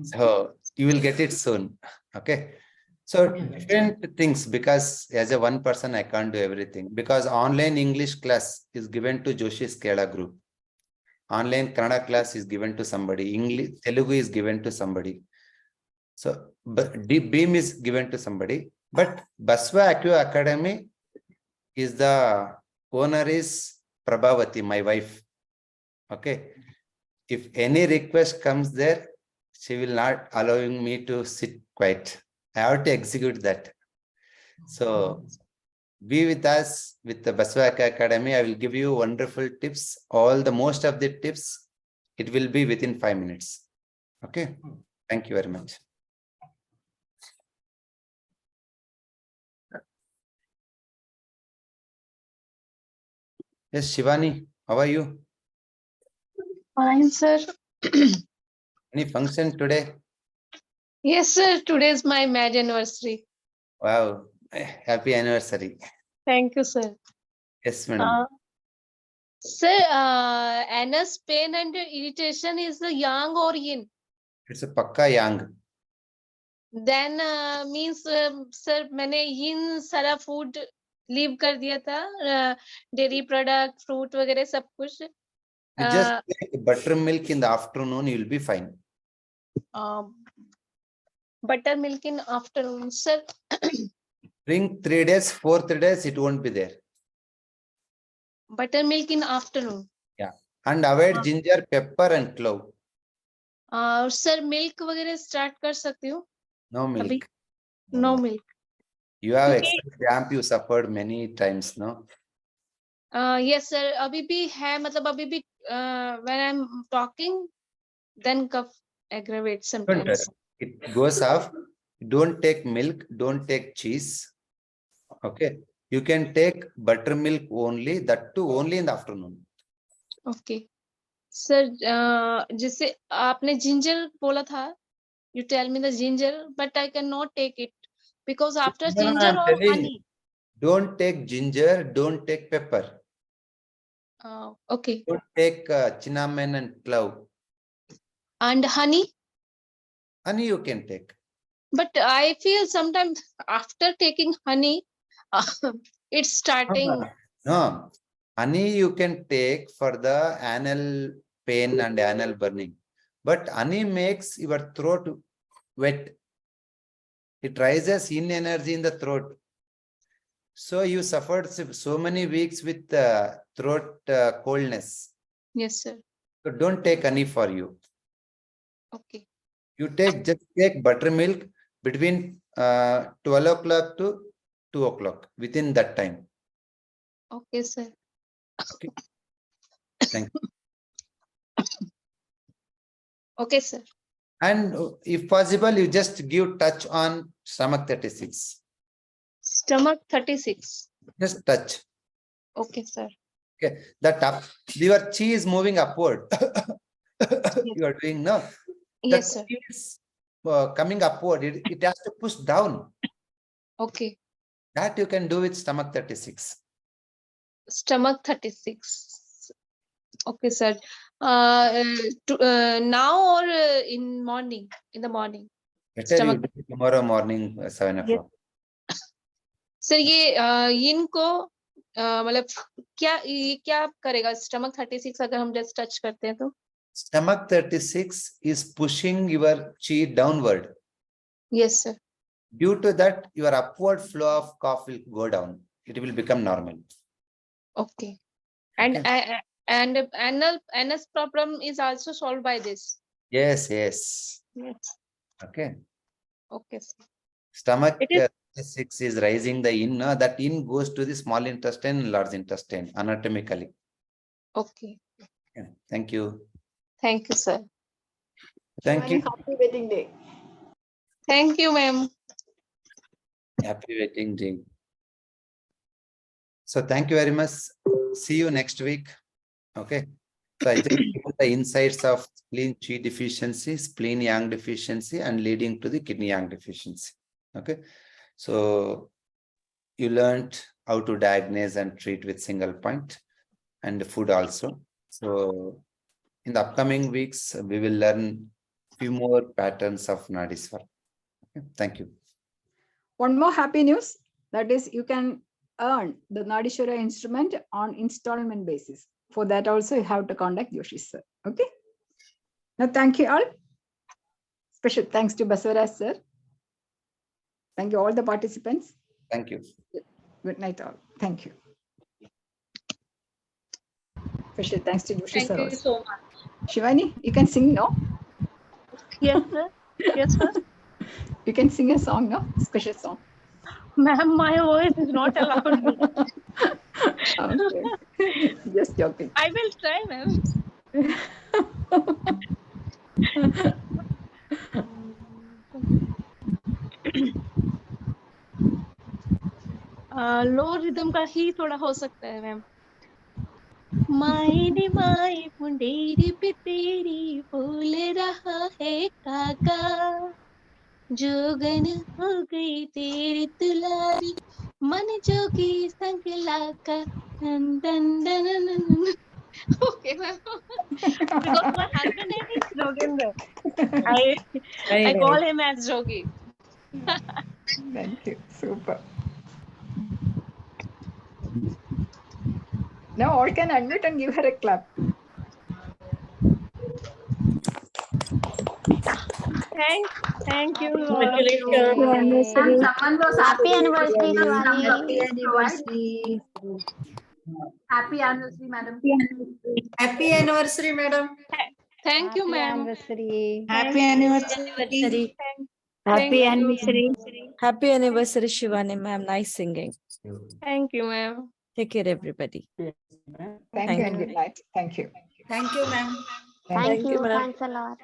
So you will get it soon. Okay. So different things, because as a one person, I can't do everything, because online English class is given to Joshi Skela group. Online Kannada class is given to somebody. English, Telugu is given to somebody. So Beam is given to somebody. But Basava Academy is the owner is Prabhavati, my wife. Okay. If any request comes there, she will not allowing me to sit quiet. I have to execute that. So be with us with the Basava Academy. I will give you wonderful tips. Most of the tips, it will be within 5 minutes. Okay. Thank you very much. Yes, Shivani, how are you? Fine, sir. Any function today? Yes, sir. Today is my marriage anniversary. Wow. Happy anniversary. Thank you, sir. Yes, madam. Sir, anus pain and irritation is the yang or yin? It's a pakka yang. Then means, sir, मैंने yin सारा food leave कर दिया था, dairy product, fruit वगैरह सब कुछ. You just take buttermilk in the afternoon, you will be fine. Buttermilk in afternoon, sir. Drink 3 days, 4th days, it won't be there. Buttermilk in afternoon. Yeah. And avoid ginger, pepper and clove. Sir, milk वगैरह start कर सकती हूँ? No milk. अभी? No milk. You have Okay. excess cramp, you suffered many times, no? Yes, sir. अभी भी है, मतलब अभी भी when I'm talking, then cough aggravates Don't sometimes. worry. It goes off. Don't take milk, don't take cheese. Okay. You can take buttermilk only, that too only in the afternoon. Okay. Sir, जैसे आपने ginger बोला था, you tell me the ginger, but I cannot take it because after No, no, ginger I'm or telling you. honey. Don't take ginger, don't take pepper. Okay. Don't take cinnamon and clove. And honey? Honey you can take. But I feel sometimes after taking honey, it's starting. No, honey you can take for the anal pain and anal burning. But honey makes your throat wet. It raises in energy in the throat. So you suffered so many weeks with throat coldness. Yes, sir. So don't take honey for you. Okay. You just take buttermilk between 12 o'clock to 2 o'clock within that time. Okay, sir. Okay. Thank you. Okay, sir. And if possible, you just give touch on stomach 36. Stomach 36. Just touch. Okay, sir. Okay. That up. Your chi is moving upward. You are doing no. Yes, That sir. is coming upward. It has to push down. Okay. That you can do with stomach 36. Stomach 36. Okay, sir. Now or in morning? In the morning. Better you do it tomorrow morning 7 o'clock. Sir ये yin को मतलब क्या करेगा stomach 36 अगर हम just touch करते हैं तो? Stomach 36 is pushing your chi downward. Yes, sir. Due to that, your upward flow of cough will go down. It will become normal. Okay. And anus problem is also solved by this. Yes, yes. Yes. Okay. Okay, sir. Stomach 36 is rising the yin. That yin goes to the small intestine and large intestine anatomically. Okay. Yeah. Thank you. Thank you, sir. Thank you. Happy wedding day. Thank you, ma'am. Happy wedding day. So thank you very much. See you next week. Okay. So I just give the insights of spleen chi deficiency, spleen yang deficiency, and leading to the kidney yang deficiency. Okay. So you learned how to diagnose and treat with single point and food also. So in the upcoming weeks, we will learn few more patterns of NADISWERA. Okay. Thank you. One more happy news, that is you can earn the NADISWERA instrument on installment basis. For that also you have to contact Joshi sir. Okay. Now thank you all. Special thanks to Basavaraj sir. Thank you all the participants. Thank you. Good night all. Thank you. Special thanks to Joshi sir. Thank you so much. Shivani, you can sing now. Yes, sir. Yes, sir. You can sing a song now, special song. Ma'am, my voice is not allowed. Okay. Just joking. I will try, ma'am. Low rhythm का ही थोड़ा हो सकता है ma'am. माई रे माई मुंडेरी पे तेरी बोल रहा है काका, जोगन हो गई तेरी दुलारी, मन जोगी संग लाका, दन दन दन दन दन। Okay, ma'am. Because my husband name is Jogender. I call him as Jogi. Thank you. Super. Now all can unmute and give her a clap. Thank you. And someone was Happy asking anniversary, some Shivani. updates to provide. Happy anniversary, madam. Happy anniversary, madam. Thank you, Happy ma'am. anniversary. Happy anniversary. Happy anniversary. Happy anniversary, Shivani ma'am. Nice singing. Thank you, ma'am. Take care, everybody. Thank you and good night. Thank you. Thank you, ma'am. Thank you, you. ma'am. Thanks a lot.